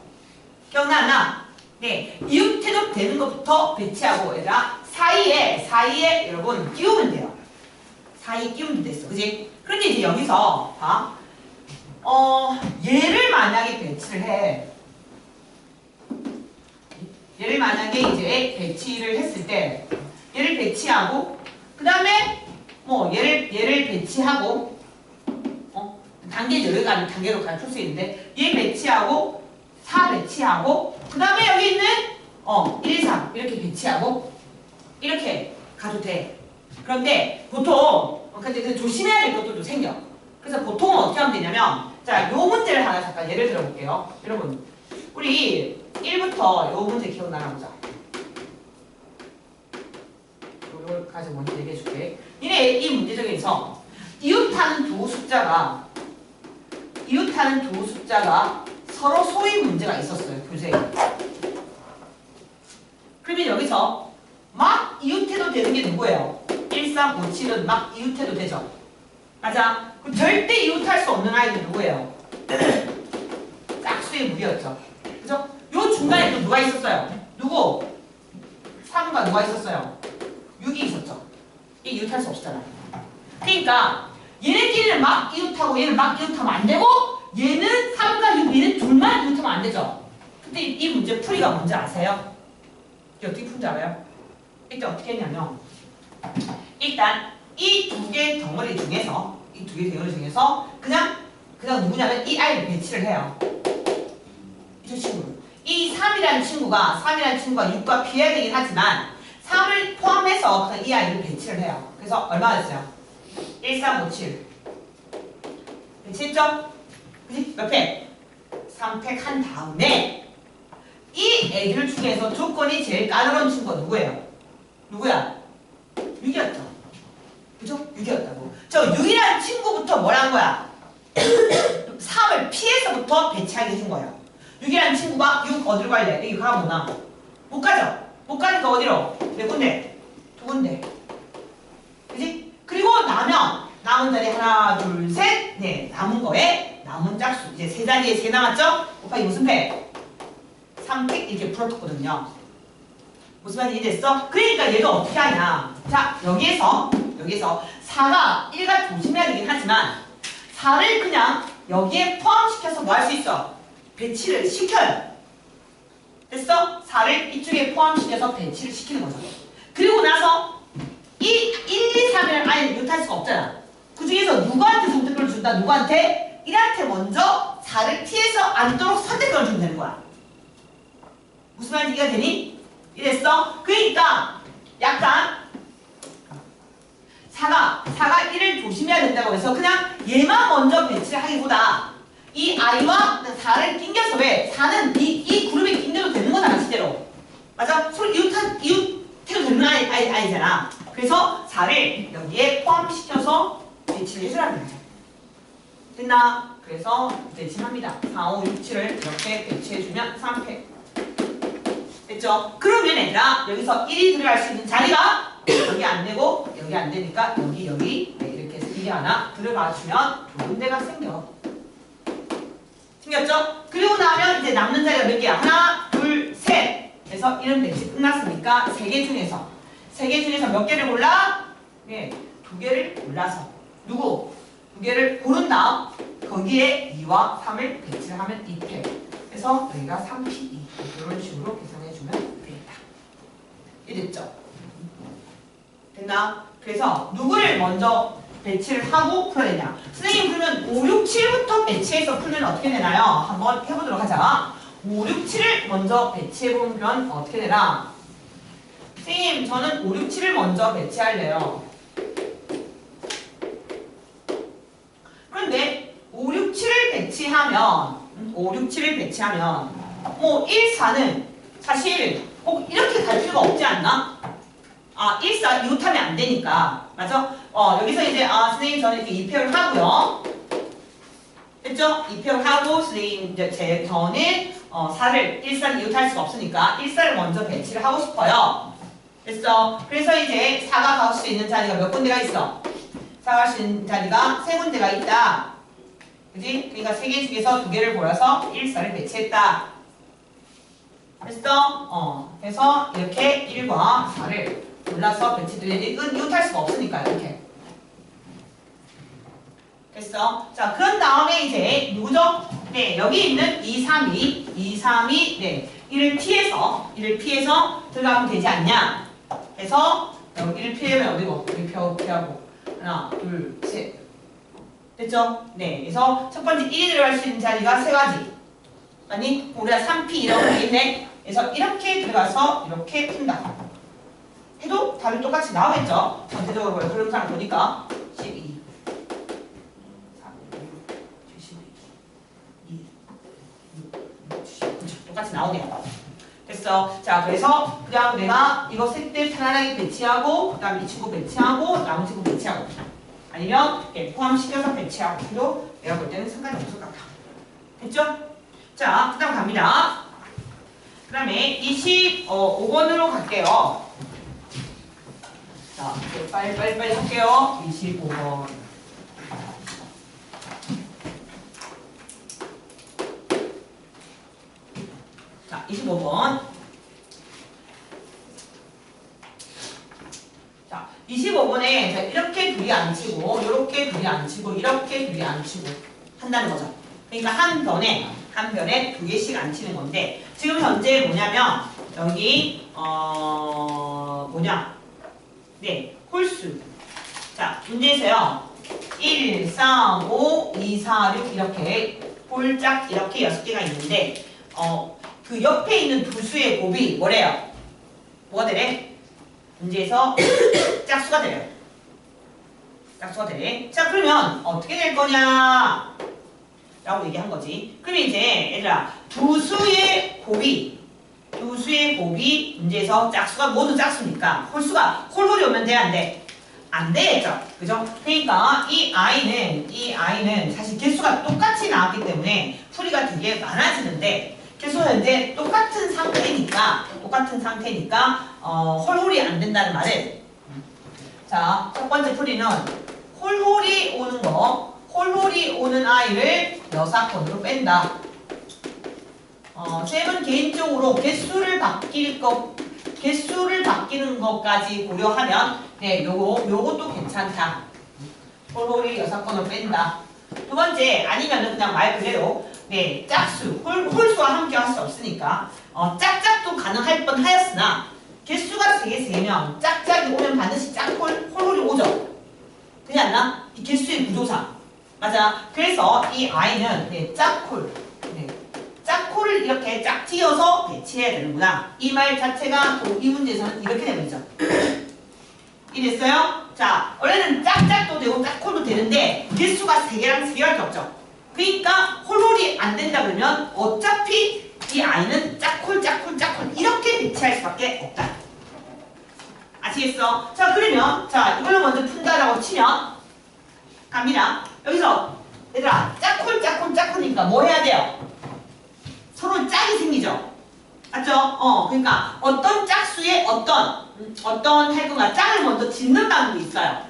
기억나 안 나? 네, 이웃해도 되는 것부터 배치하고 얘들아 사이에 여러분 끼우면 돼요. 사이에 끼우면 됐어, 그지? 그런데 이제 여기서 봐, 얘를 만약에 배치를 해. 얘를 만약에 이제 배치를 했을 때 얘를 배치하고 그 다음에 뭐 얘를 배치하고 단계죠. 여기가 단계로 풀 수 있는데 얘 배치하고 4 배치하고 그 다음에 여기 있는 1, 2, 3 이렇게 배치하고 이렇게 가도 돼. 그런데 보통 근데 조심해야 될 것들도 생겨. 그래서 보통은 어떻게 하면 되냐면 자, 요 문제를 하나 잠깐 예를 들어 볼게요. 여러분 우리 1부터 요 문제 기억나나 보자. 이걸 가지고 먼저 얘기해 줄게. 이 문제 중에서 이웃하는 두 숫자가 서로 소위 문제가 있었어요. 교재에. 그러면 여기서 막 이웃해도 되는 게 누구예요? 1, 3, 5, 7은 막 이웃해도 되죠? 맞아? 그럼 절대 이웃할 수 없는 아이는 누구예요? 짝수의 무리였죠. 그죠? 요 중간에 또 누가 있었어요? 누구? 3과 누가 있었어요? 6이 있었죠. 이게 이웃할 수 없었잖아요. 그러니까 얘네끼리는 막 이웃하고 얘는 막 이웃하면 안 되고 얘는 3과 6, 얘는 둘만 이웃하면 안 되죠. 근데 이 문제 풀이가 뭔지 아세요? 이게 어떻게 푼지 알아요? 일단 어떻게 했냐면 일단 이 두 개의 덩어리 중에서 그냥 누구냐면 이 아이를 배치를 해요. 이 친구를. 이 3이라는 친구가 6과 비해야 되긴 하지만 3을 포함해서 그냥 이 아이를 배치를 해요. 그래서 얼마나 됐어요? 1, 3, 5, 7 배치했죠? 그치? 몇 팩? 3팩 한 다음에 이 애들 중에서 조건이 제일 까다로운 친구가 누구예요? 누구야? 6이었죠. 그죠? 6이었다고. 저 6이라는 친구부터 뭘 한 거야? 3을 피해서부터 배치하게 해준 거예요. 6이라는 친구가 6 어디로 갈래? 여기 가면 오나? 못 가죠? 못 가니까 어디로? 몇 군데? 2군데. 그지? 그리고 남은 자리 하나, 둘, 셋. 네, 남은 거에 남은 짝수. 이제 세 자리에 세 남았죠? 곱하기 무슨 패? 3팩 이렇게 풀어뒀거든요. 무슨 말인지 이해됐어? 그러니까 얘도 어떻게 하냐. 자, 여기에서 4가 1과 조심해야 되긴 하지만 4를 그냥 여기에 포함시켜서 뭐 할 수 있어? 배치를 시켜요. 됐어? 4를 이쪽에 포함시켜서 배치를 시키는 거죠. 그리고 나서 이 1, 2, 3을 아예 못할 수가 없잖아. 그 중에서 누구한테 선택권을 준다? 누구한테? 1한테 먼저 4를 피해서 앉도록 선택권을 주면 되는 거야. 무슨 말인지 이해가 되니? 이랬어? 그러니까 약간 4가 1을 조심해야 된다고 해서 그냥 얘만 먼저 배치를 하기보다 이 i와 4를 낑겨서 왜? 4는 이 그룹에 낑겨도 되는 거잖아, 실제로. 맞아? 서로 이웃해도 되는 아이잖아. 그래서 4를 여기에 포함시켜서 배치를 해주라는 거죠. 됐나? 그래서 배치합니다. 4, 5, 6, 7을 이렇게 배치해주면 3패. 됐죠? 그러면 얘들아 여기서 1이 들어갈 수 있는 자리가 여기 안 되고 여기 안 되니까 여기 네, 이렇게 해서 1이 하나 들어가주면 두 군데가 생겼죠? 그리고 나면 이제 남는 자리가 몇 개야? 하나, 둘, 셋 해서 1은 배치 끝났으니까 3개 중에서 몇 개를 골라? 네, 2개를 골라서 누구? 2개를 고른 다음 거기에 2와 3을 배치를 하면 2패. 그래서 여기가 3P2 이런 식으로 계산해주면 되겠다. 이랬죠? 됐나? 그래서 누구를 먼저 배치를 하고 풀어야 되냐? 선생님 그러면 5, 6, 7부터 배치해서 풀면 어떻게 되나요? 한번 해보도록 하자. 5, 6, 7을 먼저 배치해보면 어떻게 되나? 선생님 저는 5, 6, 7을 먼저 배치할래요. 그런데 5, 6, 7을 배치하면 뭐 1, 4는 사실 꼭 이렇게 갈 필요가 없지 않나? 1, 4 이웃하면 안 되니까. 맞아? 여기서 이제 선생님 저는 이렇게 2표를 하고요. 됐죠? 2표를 하고 선생님 이제 저는 4를 1, 4를 이웃할 수가 없으니까 1, 4를 먼저 배치를 하고 싶어요. 됐어? 그래서 이제 4가 갈 수 있는 자리가 몇 군데가 있어? 4가 갈 수 있는 자리가 3군데가 있다. 그지? 그러니까 3개 중에서 2개를 골라서 1, 4를 배치했다. 됐어? 그래서 이렇게 1과 4를 골라서 배치를 이웃할 수가 없으니까 이렇게. 됐어? 자, 그런 다음에 이제 누구죠? 네, 여기 있는 2, 3이 네, 1을 피해서 들어가면 되지 않냐? 그래서 여기를 피하면 어디고? 여기 피하고 하나, 둘, 셋. 됐죠? 네, 그래서 첫 번째 1이 들어갈 수 있는 자리가 3가지. 아니, 우리가 3P 이라고 하겠네. 그래서 이렇게 들어가서 이렇게 푼다. 해도 답이 똑같이 나오겠죠? 전체적으로 흐름상을 보니까 12, 3, 6, 72, 2, 6, 70 똑같이 나오네요. 됐어. 자, 그래서 그냥 내가 이거 색들 편안하게 배치하고 그 다음에 이 친구 배치하고 남은 친구 배치하고 아니면 포함시켜서 배치하고 해도 내가 볼 때는 상관이 없을 것 같아. 됐죠? 자, 그 다음 갑니다. 그 다음에 25번으로 갈게요. 자, 빨리 할게요. 25번. 자, 25번. 자, 25번에 이렇게 둘이 안 치고, 이렇게 둘이 안 치고, 이렇게 둘이 안 치고 한다는 거죠. 그러니까 한 변에 2개씩 안 치는 건데, 지금 현재 뭐냐면, 여기, 네, 홀수. 자, 문제에서요. 1, 3, 5, 2, 4, 6 이렇게 홀짝 이렇게 6개가 있는데 그 옆에 있는 두 수의 곱이 뭐래요? 뭐가 되래? 문제에서 짝수가 되래요. 짝수가 되래. 자, 그러면 어떻게 될 거냐? 라고 얘기한 거지. 그러면 이제 얘들아 두 수의 곱이 문제에서 짝수가 모두 짝수니까 홀홀이 오면 돼, 안 돼? 안 되겠죠? 그죠? 그러니까 이 i는 사실 개수가 똑같이 나왔기 때문에 풀이가 되게 많아지는데 개수 현재 똑같은 상태니까 홀홀이 안 된다는 말은 자, 첫 번째 풀이는 홀홀이 오는 아이를 여사건으로 뺀다. 쌤은 개인적으로 개수를 바뀌는 것까지 고려하면 네, 요것도 괜찮다. 홀홀이 여사건으로 뺀다. 두 번째, 아니면은 그냥 말 그대로 네, 짝수, 홀수와 함께 할 수 없으니까 짝짝도 가능할 뻔하였으나 개수가 3명, 짝짝이 오면 반드시 홀홀이 오죠. 그렇지 않나? 이 개수의 구조상. 맞아. 그래서 이 아이는 네, 짝홀. 네, 짝홀을 이렇게 짝지어서 배치해야 되는구나. 이 말 자체가 이 문제에서는 이렇게 되고 있죠. 이랬어요? 자, 원래는 짝짝도 되고 짝홀도 되는데 개수가 3개랑 3개밖에 없죠. 그러니까 홀홀이 안 된다 그러면 어차피 이 아이는 짝홀 이렇게 배치할 수밖에 없다. 아시겠어? 자, 그러면 자, 이걸로 먼저 푼다라고 치면 갑니다. 여기서 얘들아 짝홀이니까 뭐 해야 돼요? 서로 짝이 생기죠? 맞죠? 그러니까 어떤 짝수에 어떤 할거가 짝을 먼저 짓는 방법이 있어요.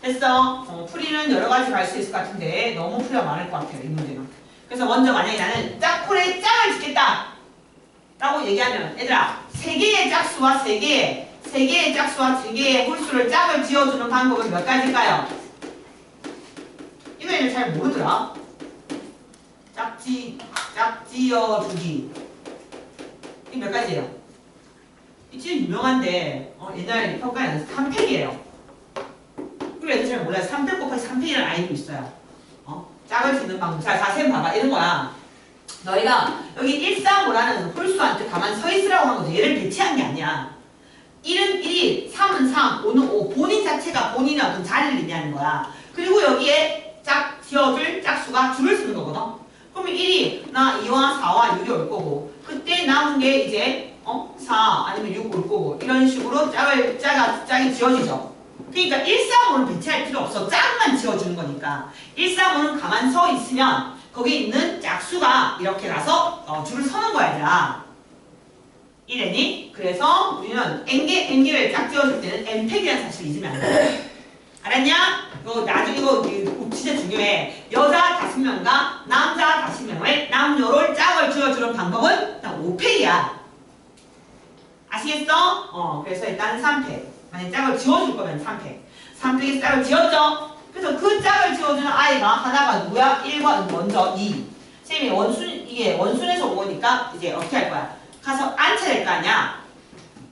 됐어? 풀이는 여러 가지로 할 수 있을 것 같은데 너무 풀이가 많을 것 같아요, 이 문제는. 그래서 먼저 만약에 나는 짝홀에 짝을 짓겠다 라고 얘기하면 얘들아 3개의 짝수와 3개의 홀수를 짝을 지어주는 방법은 몇 가지일까요? 이거 얘는 잘 모르더라. 짝지어주기. 이 몇 가지예요? 이 진짜 유명한데 옛날 평가에는 3팩이에요. 그리고 애들 잘 몰라요. 3팩 곱하기 3팩이라는 아이도 있어요. 짝을 짓는 방법. 자, 쌤 봐봐. 이런 거야. 너희가 여기 135라는 홀수한테 가만 서 있으라고 한 거죠. 얘를 배치한 게 아니야. 1은 1, 3은 3, 5는 5. 본인 자체가 본인의 어떤 자리를 의미하는 거야. 그리고 여기에 짝 지어줄 짝수가 줄을 쓰는 거거든. 그러면 1이 나 2와 4와 6이 올 거고 그때 남은 게 이제 4 아니면 6 올 거고 이런 식으로 짝이 지어지죠. 그러니까 135는 배치할 필요 없어. 짝만 지어주는 거니까. 135는 가만 서 있으면 거기 있는 짝수가 이렇게 가서 줄을 서는 거야, 얘들아. 이래니? 그래서 우리는 n개를 짝 지어줄 때는 n팩이라는 사실을 잊으면 안 돼. 알았냐? 이거 진짜 중요해. 여자 5명과 남자 5명을 남녀를 짝을 지어주는 방법은 일단 5팩이야. 아시겠어? 그래서 일단 3팩. 만약 짝을 지어줄 거면 3팩. 3팩에서 짝을 지었죠? 그래서 그 짝을 지어주는 아이가 하나가 누구야? 1번 먼저 2. 쌤이 이게 원순에서 오니까 이제 어떻게 할 거야? 가서 앉혀야 될 거 아니야?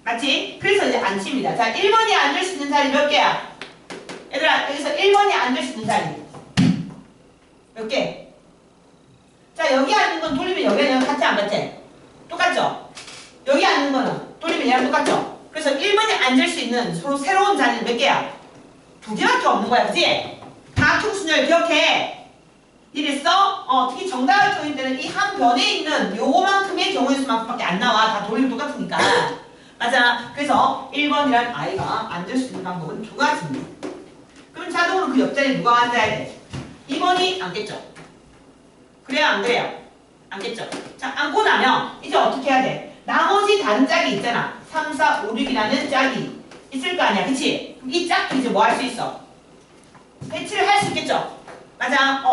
맞지? 그래서 이제 앉힙니다. 자, 1번이 앉을 수 있는 자리 몇 개야? 얘들아, 여기서 1번이 앉을 수 있는 자리 몇 개? 자, 여기 앉는 건 돌리면 여기랑 같지 안 같지? 똑같죠? 여기 앉는 거는 돌리면 얘랑 똑같죠? 그래서 1번이 앉을 수 있는 서로 새로운 자리는 몇 개야? 2개밖에 없는 거야, 그치? 다통순열 기억해. 이랬어? 특히 정다각형일 때는 이 한 변에 있는 요거만큼의 경우의 수만큼밖에 안 나와. 다 돌리면 똑같으니까. 맞아. 그래서 1번이란 아이가 앉을 수 있는 방법은 2가지입니다. 그럼 자동으로 그 옆자리에 누가 앉아야 돼? 2번이 앉겠죠? 그래요, 안 그래요? 앉겠죠? 자, 앉고 나면 이제 어떻게 해야 돼? 나머지 다른 짝이 있잖아. 3, 4, 5, 6이라는 짝이 있을 거 아니야, 그치? 그럼 이 짝도 이제 뭐 할 수 있어? 배치를 할 수 있겠죠? 맞아.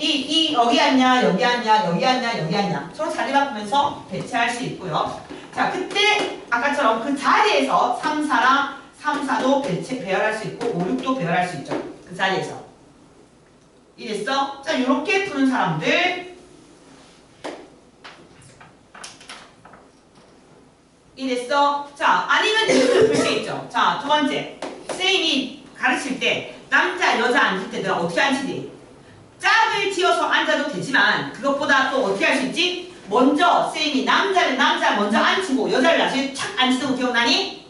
여기 앉냐, 여기 앉냐, 여기 앉냐, 여기 앉냐. 서로 자리 바꾸면서 배치할 수 있고요. 자, 그때 아까처럼 그 자리에서 3, 4도 배열할 수 있고 5, 6도 배열할 수 있죠. 그 자리에서. 이랬어? 자, 요렇게 푸는 사람들. 이랬어? 자, 아니면 이렇게 풀 수 있죠. 자, 두 번째. 쌤이 가르칠 때 남자, 여자 앉을 때 내가 어떻게 앉히지? 짝을 지어서 앉아도 되지만 그것보다 또 어떻게 할 수 있지? 먼저 쌤이 남자를 먼저 앉히고 여자를 나중에 착 앉히는 거 기억나니?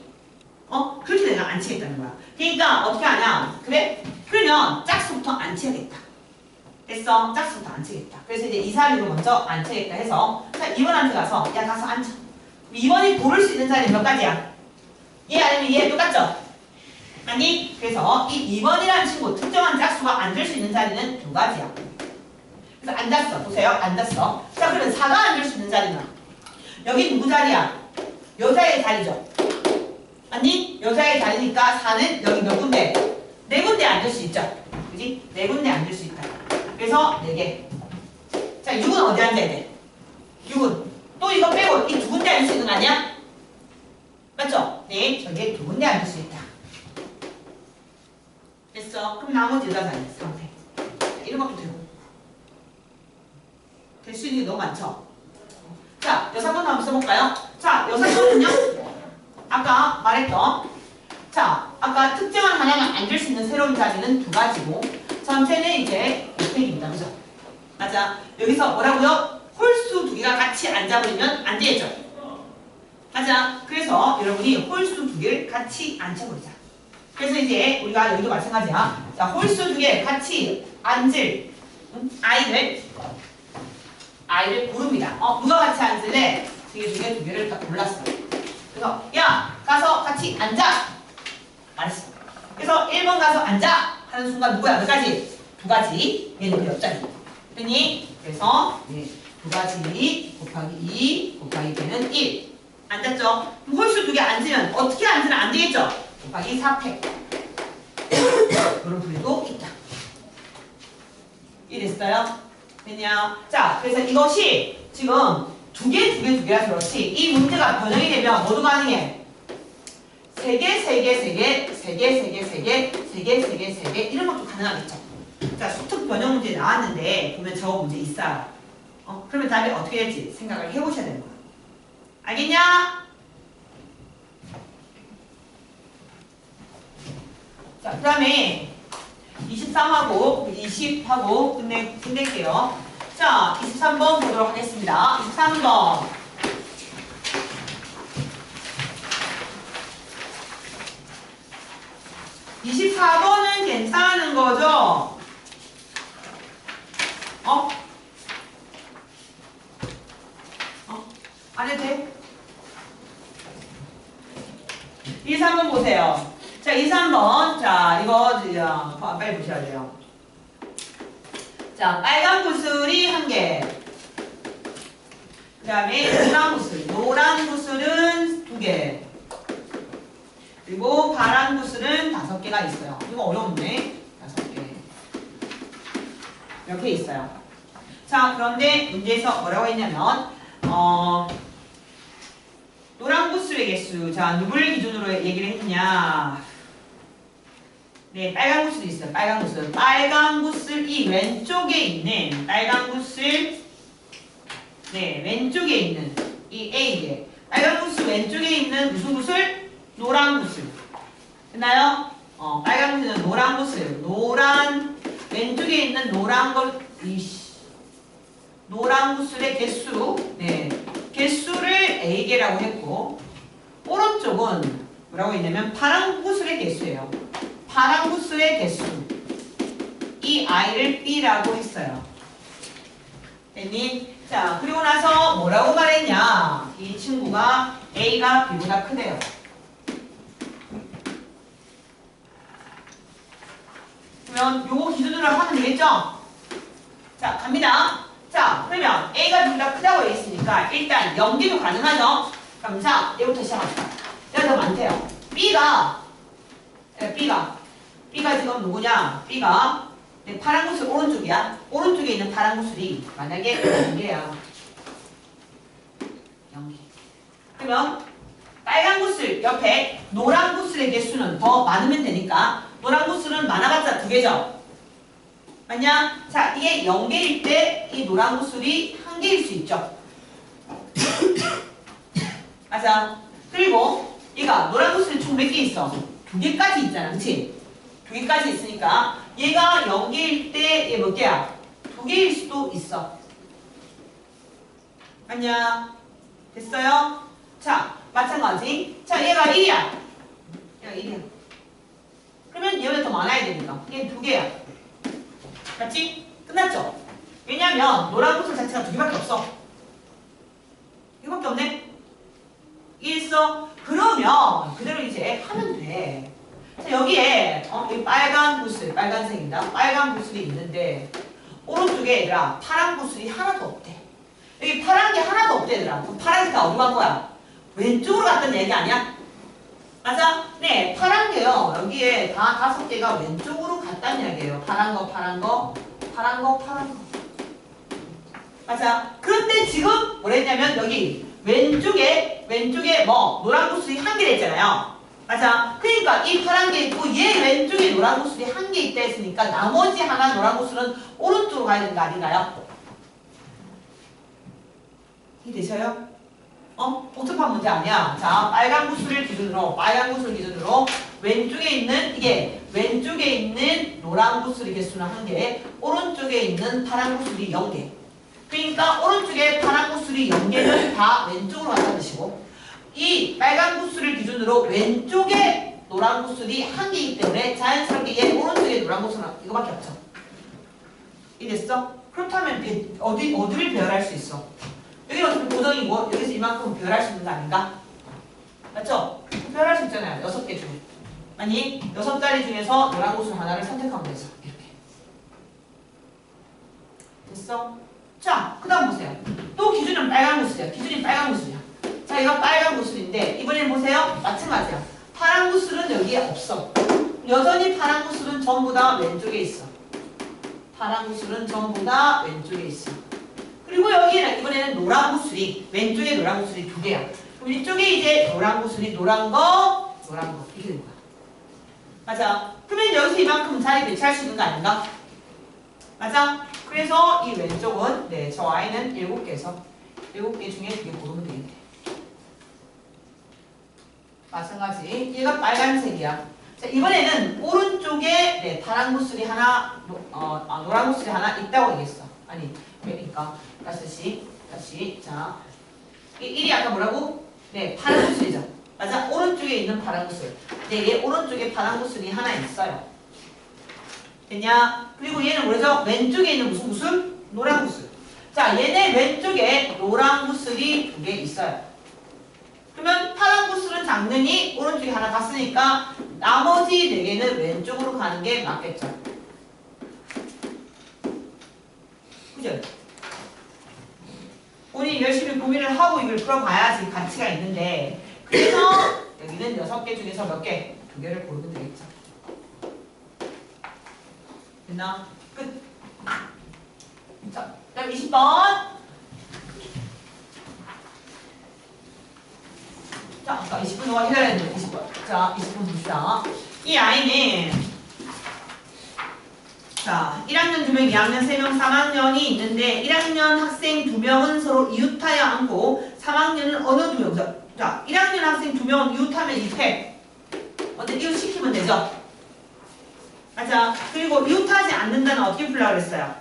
그렇게 내가 앉히겠다는 거야. 그러니까 어떻게 하냐? 그래? 그러면 짝수부터 앉혀야겠다. 됐어? 짝수부터 앉혀야겠다. 그래서 이제 2, 4, 6을 먼저 앉혀야겠다 해서 자, 2번한테 가서 야 가서 앉혀. 2번이 고를 수 있는 자리 몇 가지야? 얘 아니면 얘 똑같죠? 아니? 그래서 이 2번이라는 친구 특정한 짝수가 앉을 수 있는 자리는 2가지야. 그래서 앉았어. 보세요. 앉았어. 자, 그러면 4가 앉을 수 있는 자리는? 여기 누구 자리야? 여자의 자리죠. 아니, 여자의 자리니까 4는 여기 몇 군데? 4군데 앉을 수 있죠. 그지? 4군데 앉을 수 있다. 그래서 4개. 자, 6은 어디 앉아야 돼? 6은 또 이거 빼고 이 2군데 앉을 수 있는 거 아니야? 맞죠? 네, 저기에 2군데 앉을 수 있다. 됐어. 그럼 나머지 여자 자리 상태. 이런 것도 되고. 될 수 있는 게 너무 많죠? 자, 여사번 한번 써볼까요? 자, 여사번은요? 아까 말했던 자, 아까 특정한 하나만 앉을 수 있는 새로운 자리는 2가지고 전체는 이제 6팩입니다. 그죠? 맞아. 여기서 뭐라고요? 홀수 2개가 같이 앉아버리면 안 되겠죠? 맞아. 그래서 여러분이 홀수 2개를 같이 앉혀버리자. 그래서 이제 우리가 여기도 마찬가지야. 자, 홀수 2개 같이 앉을 아이를 고릅니다. 누가 같이 앉을래? 되게 2개를 딱 골랐어. 그래서 야 가서 같이 앉아 말했어. 그래서 1번 가서 앉아 하는 순간 누구야? 몇 가지? 2가지. 얘는 그 옆자리. 그랬니? 그래서 2가지 곱하기 2 곱하기 걔는 1 앉았죠? 그럼 홀수 2개 앉으면 어떻게 앉으면 안 되겠죠? 곱하기 4팩 이런 부류도 있다. 이해됐어요? 됐냐? 자, 그래서 이것이 지금 2개라서 그렇지 이 문제가 변형이 되면 모두 가능해. 3개 이런 것도 가능하겠죠. 자, 수특 변형 문제 나왔는데 보면 저거 문제 있어요. 그러면 답이 어떻게 될지 생각을 해보셔야 되는 거야. 알겠냐? 자, 그 다음에 23하고 20하고 끝낼게요. 자, 23번 보도록 하겠습니다. 23번. (24번은) 괜찮은 거죠? 안 해도 돼? 23번 보세요. 자, 23번. 자, 이거 빨리 보셔야 돼요. 자, 빨간 구슬이 1개. 그 다음에 노란 구슬. 노란 구슬은 2개. 그리고 파란 구슬은 5개가 있어요. 이거 어려운데? 5개. 이렇게 있어요. 자, 그런데 문제에서 뭐라고 했냐면, 노란 구슬의 개수. 자, 누굴 기준으로 얘기를 했냐. 네, 빨간 구슬이 있어요. 빨간 구슬. 빨간 구슬 이 왼쪽에 있는 빨간 구슬 네, 왼쪽에 있는 이 A개. 빨간 구슬 왼쪽에 있는 무슨 구슬? 노란 구슬. 됐나요? 빨간 구슬은 노란 구슬. 노란 왼쪽에 있는 노란 구슬의 개수. 네. 개수를 A개라고 했고 오른쪽은 뭐라고 했냐면 파란 구슬의 개수예요. 파란 구슬의 개수. 이 I를 B라고 했어요. 됐니? 자, 그리고 나서 뭐라고 말했냐? 이 친구가 A가 B보다 크대요. 그러면 요거 기준으로 하면 되겠죠? 자, 갑니다. 자, 그러면 A가 B보다 크다고 했으니까 일단 연기도 가능하죠? 그럼 자, 얘부터 시작합시다. 얘가 더 많대요. B가 지금 누구냐? B가 네, 파란 구슬 오른쪽이야. 오른쪽에 있는 파란 구슬이 만약에 0개야. 0개. 그러면 빨간 구슬 옆에 노란 구슬의 개수는 더 많으면 되니까 노란 구슬은 많아봤자 2개죠? 맞냐? 자, 이게 0개일 때 이 노란 구슬이 1개일 수 있죠? 맞아. 그리고 얘가 노란 구슬이 총 몇 개 있어? 2개까지 있잖아. 그치? 2개까지 있으니까 얘가 0개일 때 얘 몇 개야? 2개일 수도 있어. 맞냐? 됐어요? 자, 마찬가지. 자, 얘가 1이야. 얘가 1이야. 그러면 얘보다 더 많아야 되니까. 얘는 2개야. 맞지? 끝났죠? 왜냐면 노란 구슬 자체가 2개밖에 없어. 이거밖에 없네? 이게 있어? 그러면 그대로 이제 하면 돼. 자, 여기에 이 빨간 구슬, 빨간색입니다. 빨간 구슬이 있는데 오른쪽에 얘들아 파란 구슬이 하나도 없대. 여기 파란 게 하나도 없대 얘들아. 그럼 파란색 다 어디로 간 거야? 왼쪽으로 갔다는 얘기 아니야? 맞아? 네, 파란 게요. 여기에 다 5개가 왼쪽으로 갔다는 이야기예요. 파란 거, 파란 거, 파란 거, 파란 거. 맞아? 그런데 지금 뭐라 했냐면 여기 왼쪽에 뭐 노란 구슬이 한 개 있잖아요. 맞아? 그러니까 이 파란 게 있고 얘 왼쪽에 노란 구슬이 한 개 있다 했으니까 나머지 하나 노란 구슬은 오른쪽으로 가야 되는 거 아닌가요? 이해되셔요? 복잡한 문제 아니야. 자, 빨간 구슬을 기준으로 왼쪽에 있는 노란 구슬의 개수는 1개, 오른쪽에 있는 파란 구슬이 0개. 그러니까 오른쪽에 파란 구슬이 0개는 다 왼쪽으로 간다는 뜻이고, 이 빨간 구슬을 기준으로 왼쪽에 노란 구슬이 1개이기 때문에 자연스럽게 얘 오른쪽에 노란 구슬은 이거밖에 없죠. 이해됐어? 그렇다면 어디를 배열할 수 있어? 여기는 어차피 고정이고 여기서 이만큼 배열할 수 있는 거 아닌가? 맞죠? 배열할 수 있잖아요. 6개 중에. 아니 6자리 중에서 노란 구슬 하나를 선택하면 되죠. 이렇게. 됐어? 자, 그 다음 보세요. 또 기준은 빨간 구슬이야. 기준이 빨간 구슬이야. 자, 이거 빨간 구슬인데 이번엔 보세요. 마찬가지야. 파란 구슬은 여기에 없어. 여전히 파란 구슬은 전부 다 왼쪽에 있어. 파란 구슬은 전부 다 왼쪽에 있어. 그리고 여기는 이번에는 노란 구슬이 왼쪽에 노란 구슬이 2개야. 그럼 이쪽에 이제 노란 구슬이 노란 거 이렇게 된 거야. 맞아. 그러면 여기서 이만큼 자리 배치할 수 있는 거 아닌가? 맞아. 그래서 이 왼쪽은 저 I는 7개에서 7개 중에 2개 고르면 되겠네. 마찬가지. 얘가 빨간색이야. 자, 이번에는 오른쪽에 파란 구슬이 하나, 노란 구슬이 하나 있다고 얘기했어. 아니, 그러니까 다시. 자, 1이 아까 뭐라고? 네, 파란 구슬이죠. 맞아? 오른쪽에 있는 파란 구슬. 네, 얘 오른쪽에 파란 구슬이 하나 있어요. 됐냐? 그리고 얘는 뭐죠? 왼쪽에 있는 무슨 구슬? 노란 구슬. 자, 얘네 왼쪽에 노란 구슬이 2개 있어요. 그러면 파란 구슬은 장르니 오른쪽에 하나 갔으니까 나머지 4개는 왼쪽으로 가는 게 맞겠죠. 그죠? 본인이 열심히 고민을 하고 이걸 풀어봐야지 가치가 있는데, 그래서 여기는 6개 중에서 몇 개? 2개를 고르면 되겠죠. 됐나? 끝. 자, 그 다음 20번. 자, 아까 20분 동안 해야 했는데 20번. 자, 20분 봅시다. 이 아이는 자, 1학년 2명, 2학년 3명, 3학년이 있는데 1학년 학생 2명은 서로 이웃하여 앉고 3학년은 어느 2명? 자, 1학년 학생 2명은 이웃하면 이웃해. 어때? 이웃시키면 되죠? 맞아. 그리고 이웃하지 않는다는 어떻게 풀라고 그랬어요?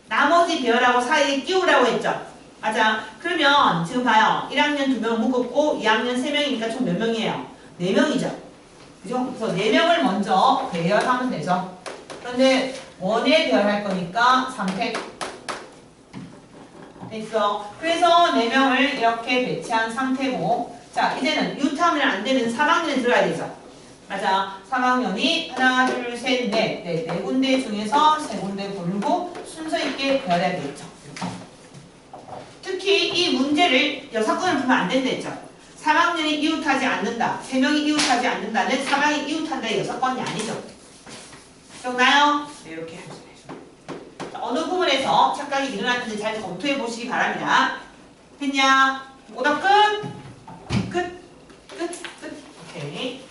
나머지 배열하고 사이에 끼우라고 했죠? 맞아. 그러면 지금 봐요. 1학년 2명 묶었고 2학년 3명이니까 총 몇 명이에요? 4명이죠. 그죠? 그래서 4명을 먼저 배열하면 되죠. 그런데 원에 배열할 거니까 3팩 됐어. 그래서 4명을 이렇게 배치한 상태고, 자, 이제는 이웃하면 안 되는 3학년에 들어가야 되죠. 맞아. 3학년이 하나, 둘, 셋, 넷. 네 군데 중에서 3군데 고르고 순서 있게 배열해야 되겠죠. 특히 이 문제를 6건을 풀면 안 된다 했죠. 3학년이 이웃하지 않는다. 3명이 이웃하지 않는다는 3학년이 이웃한다의 6건이 아니죠. 기억나요? 네, 이렇게 해주세요. 어느 부분에서 착각이 일어났는지 잘 검토해 보시기 바랍니다. 됐냐? 오답 끝! 끝! 오케이.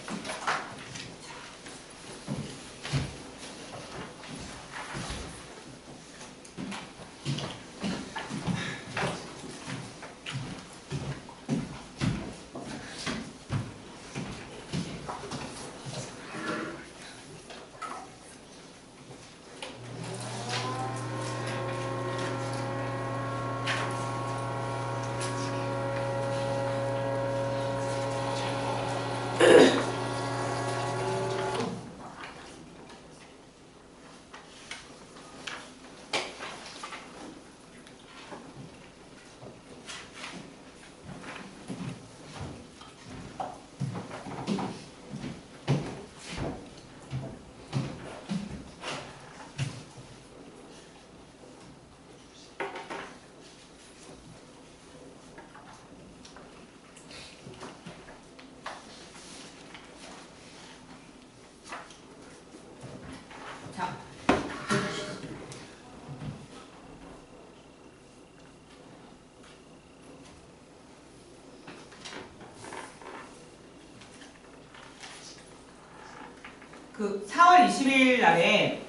그 4월 20일 날에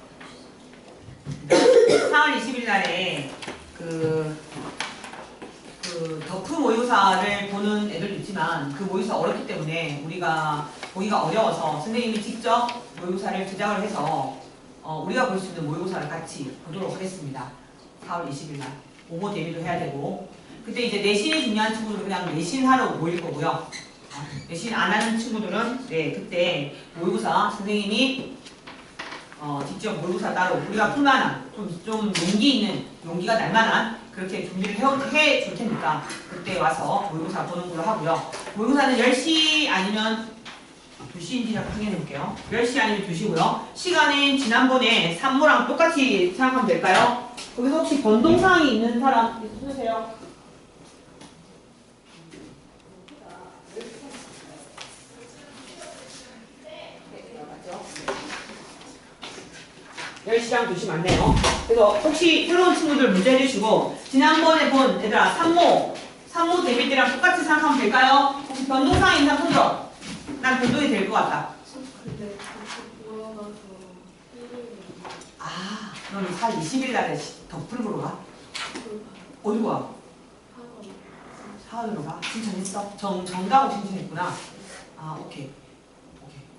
4월 20일 날에 그 덕후 모의고사를 보는 애들도 있지만 그 모의고사 어렵기 때문에 우리가 보기가 어려워서 선생님이 직접 모의고사를 제작을 해서 우리가 볼 수 있는 모의고사를 같이 보도록 하겠습니다. 4월 20일 날 오버 대비도 해야 되고 그때 이제 내신이 중요한 친구들은 그냥 내신하러 모일 거고요. 내신 안 하는 친구들은 네 그때 모의고사 선생님이 직접 모의고사 따로 우리가 풀만한 좀 용기가 날 만한 그렇게 준비를 해 줄 테니까 그때 와서 모의고사 보는 걸로 하고요. 모의고사는 10시 아니면 2시인지 확인해 볼게요. 10시 아니면 2시고요. 시간은 지난번에 산모랑 똑같이 생각하면 될까요? 거기서 혹시 변동사항이 있는 사람 있으세요? 네, 10시랑 2시 맞네요. 그래서 혹시 새로운 친구들 문제 해주시고 지난번에 본 얘들아 산모 대비 때랑 똑같이 생각하면 될까요? 혹시 변동사항이 있나 손들어. 난 변동이 될 것 같다. 아, 그럼 4월 20일 날에 덕풀 보러 가? 어디로 가? 하원으로 가? 신청했어? 정가고 신청했구나. 아, 오케이.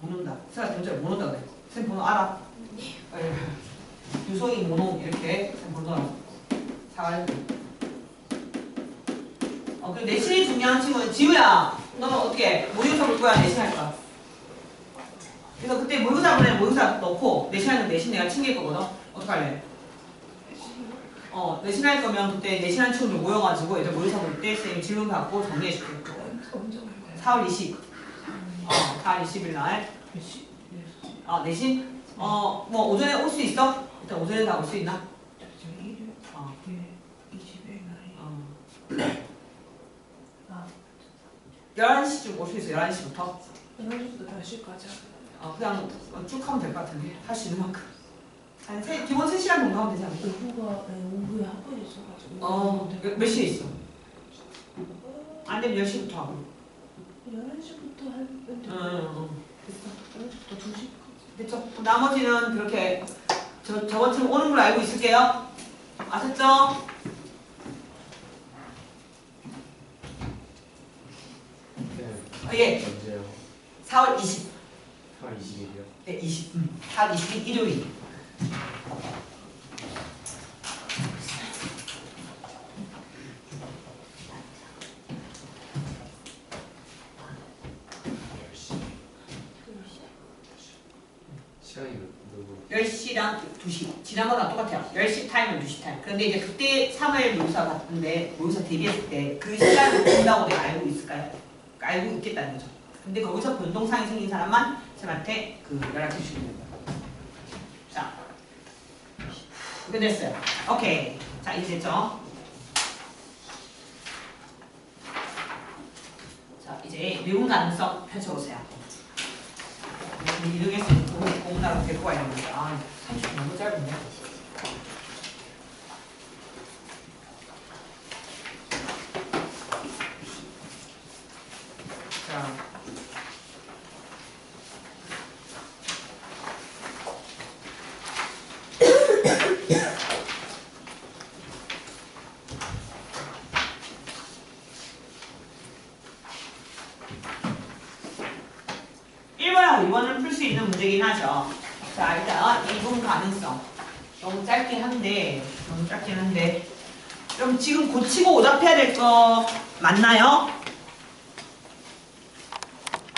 못 온다. 세가 전자를 못 온다 그래. 쌤 번호 알아? 유성이 모노 이렇게 쌤 번호 4월. 그리고 내신이 중요한 친구는 지우야. 너는 어떻게? 모의고사 볼 거야? 내신 할 거야? 그래서 그때 모의고사 보내 모의고사 넣고 내신하는 내신 내가 챙길 거거든. 어떡할래? 내신 할 거면 그때 내신한 친구들 모여가지고 애들 모의고사 볼 때 쌤 질문 받고 정리해 줄게. 4월 20. 4월 20일 날. 내신? 뭐 오전에 올 수 있어? 일단 오전에 다 올 수 있나? 11시쯤 올 수 있어. 11시부터. 11시부터 몇 시까지? 그냥 쭉 하면 될 것 같은데. 할 수 있는 만큼. 기본 3시간 정도 하면 되지 않을까? 오후에 학원이 있어가지고. 몇 시에 있어? 안 되면 10시부터 하고. 11시부터 하면 돼. 됐어. 11시부터 2시. 됐죠? 나머지는 그렇게 저번처럼 오는 걸 알고 있을게요. 아셨죠? 예. 언제요? 4월 20. 4월 20일이요? 네, 20. 4월 20일 일요일. 시간이 누구? 10시랑 2시. 지난번랑 똑같아요. 10시 타임은 2시 타임. 그런데 이제 그때 3월 모의고사 같은데 모의고사 대비했을 때 그 시간을 본다고 내가 알고 있을까요? 알고 있겠다는 거죠. 근데 거기서 변동상이 생긴 사람만 쌤한테 연락해 주시면 됩니다. 자, 끝냈어요. 오케이. 자, 이제 됐죠? 자, 이제 미분 가능성 펼쳐보세요. 이동해서 공나로 데리고 와야 됩니다. 30분 너무 짧은데. 자. 이번은 풀 수 있는 문제긴 하죠. 자, 일단 이분 가능성 너무 짧긴 한데 그럼 지금 고치고 오답해야 될 거 맞나요?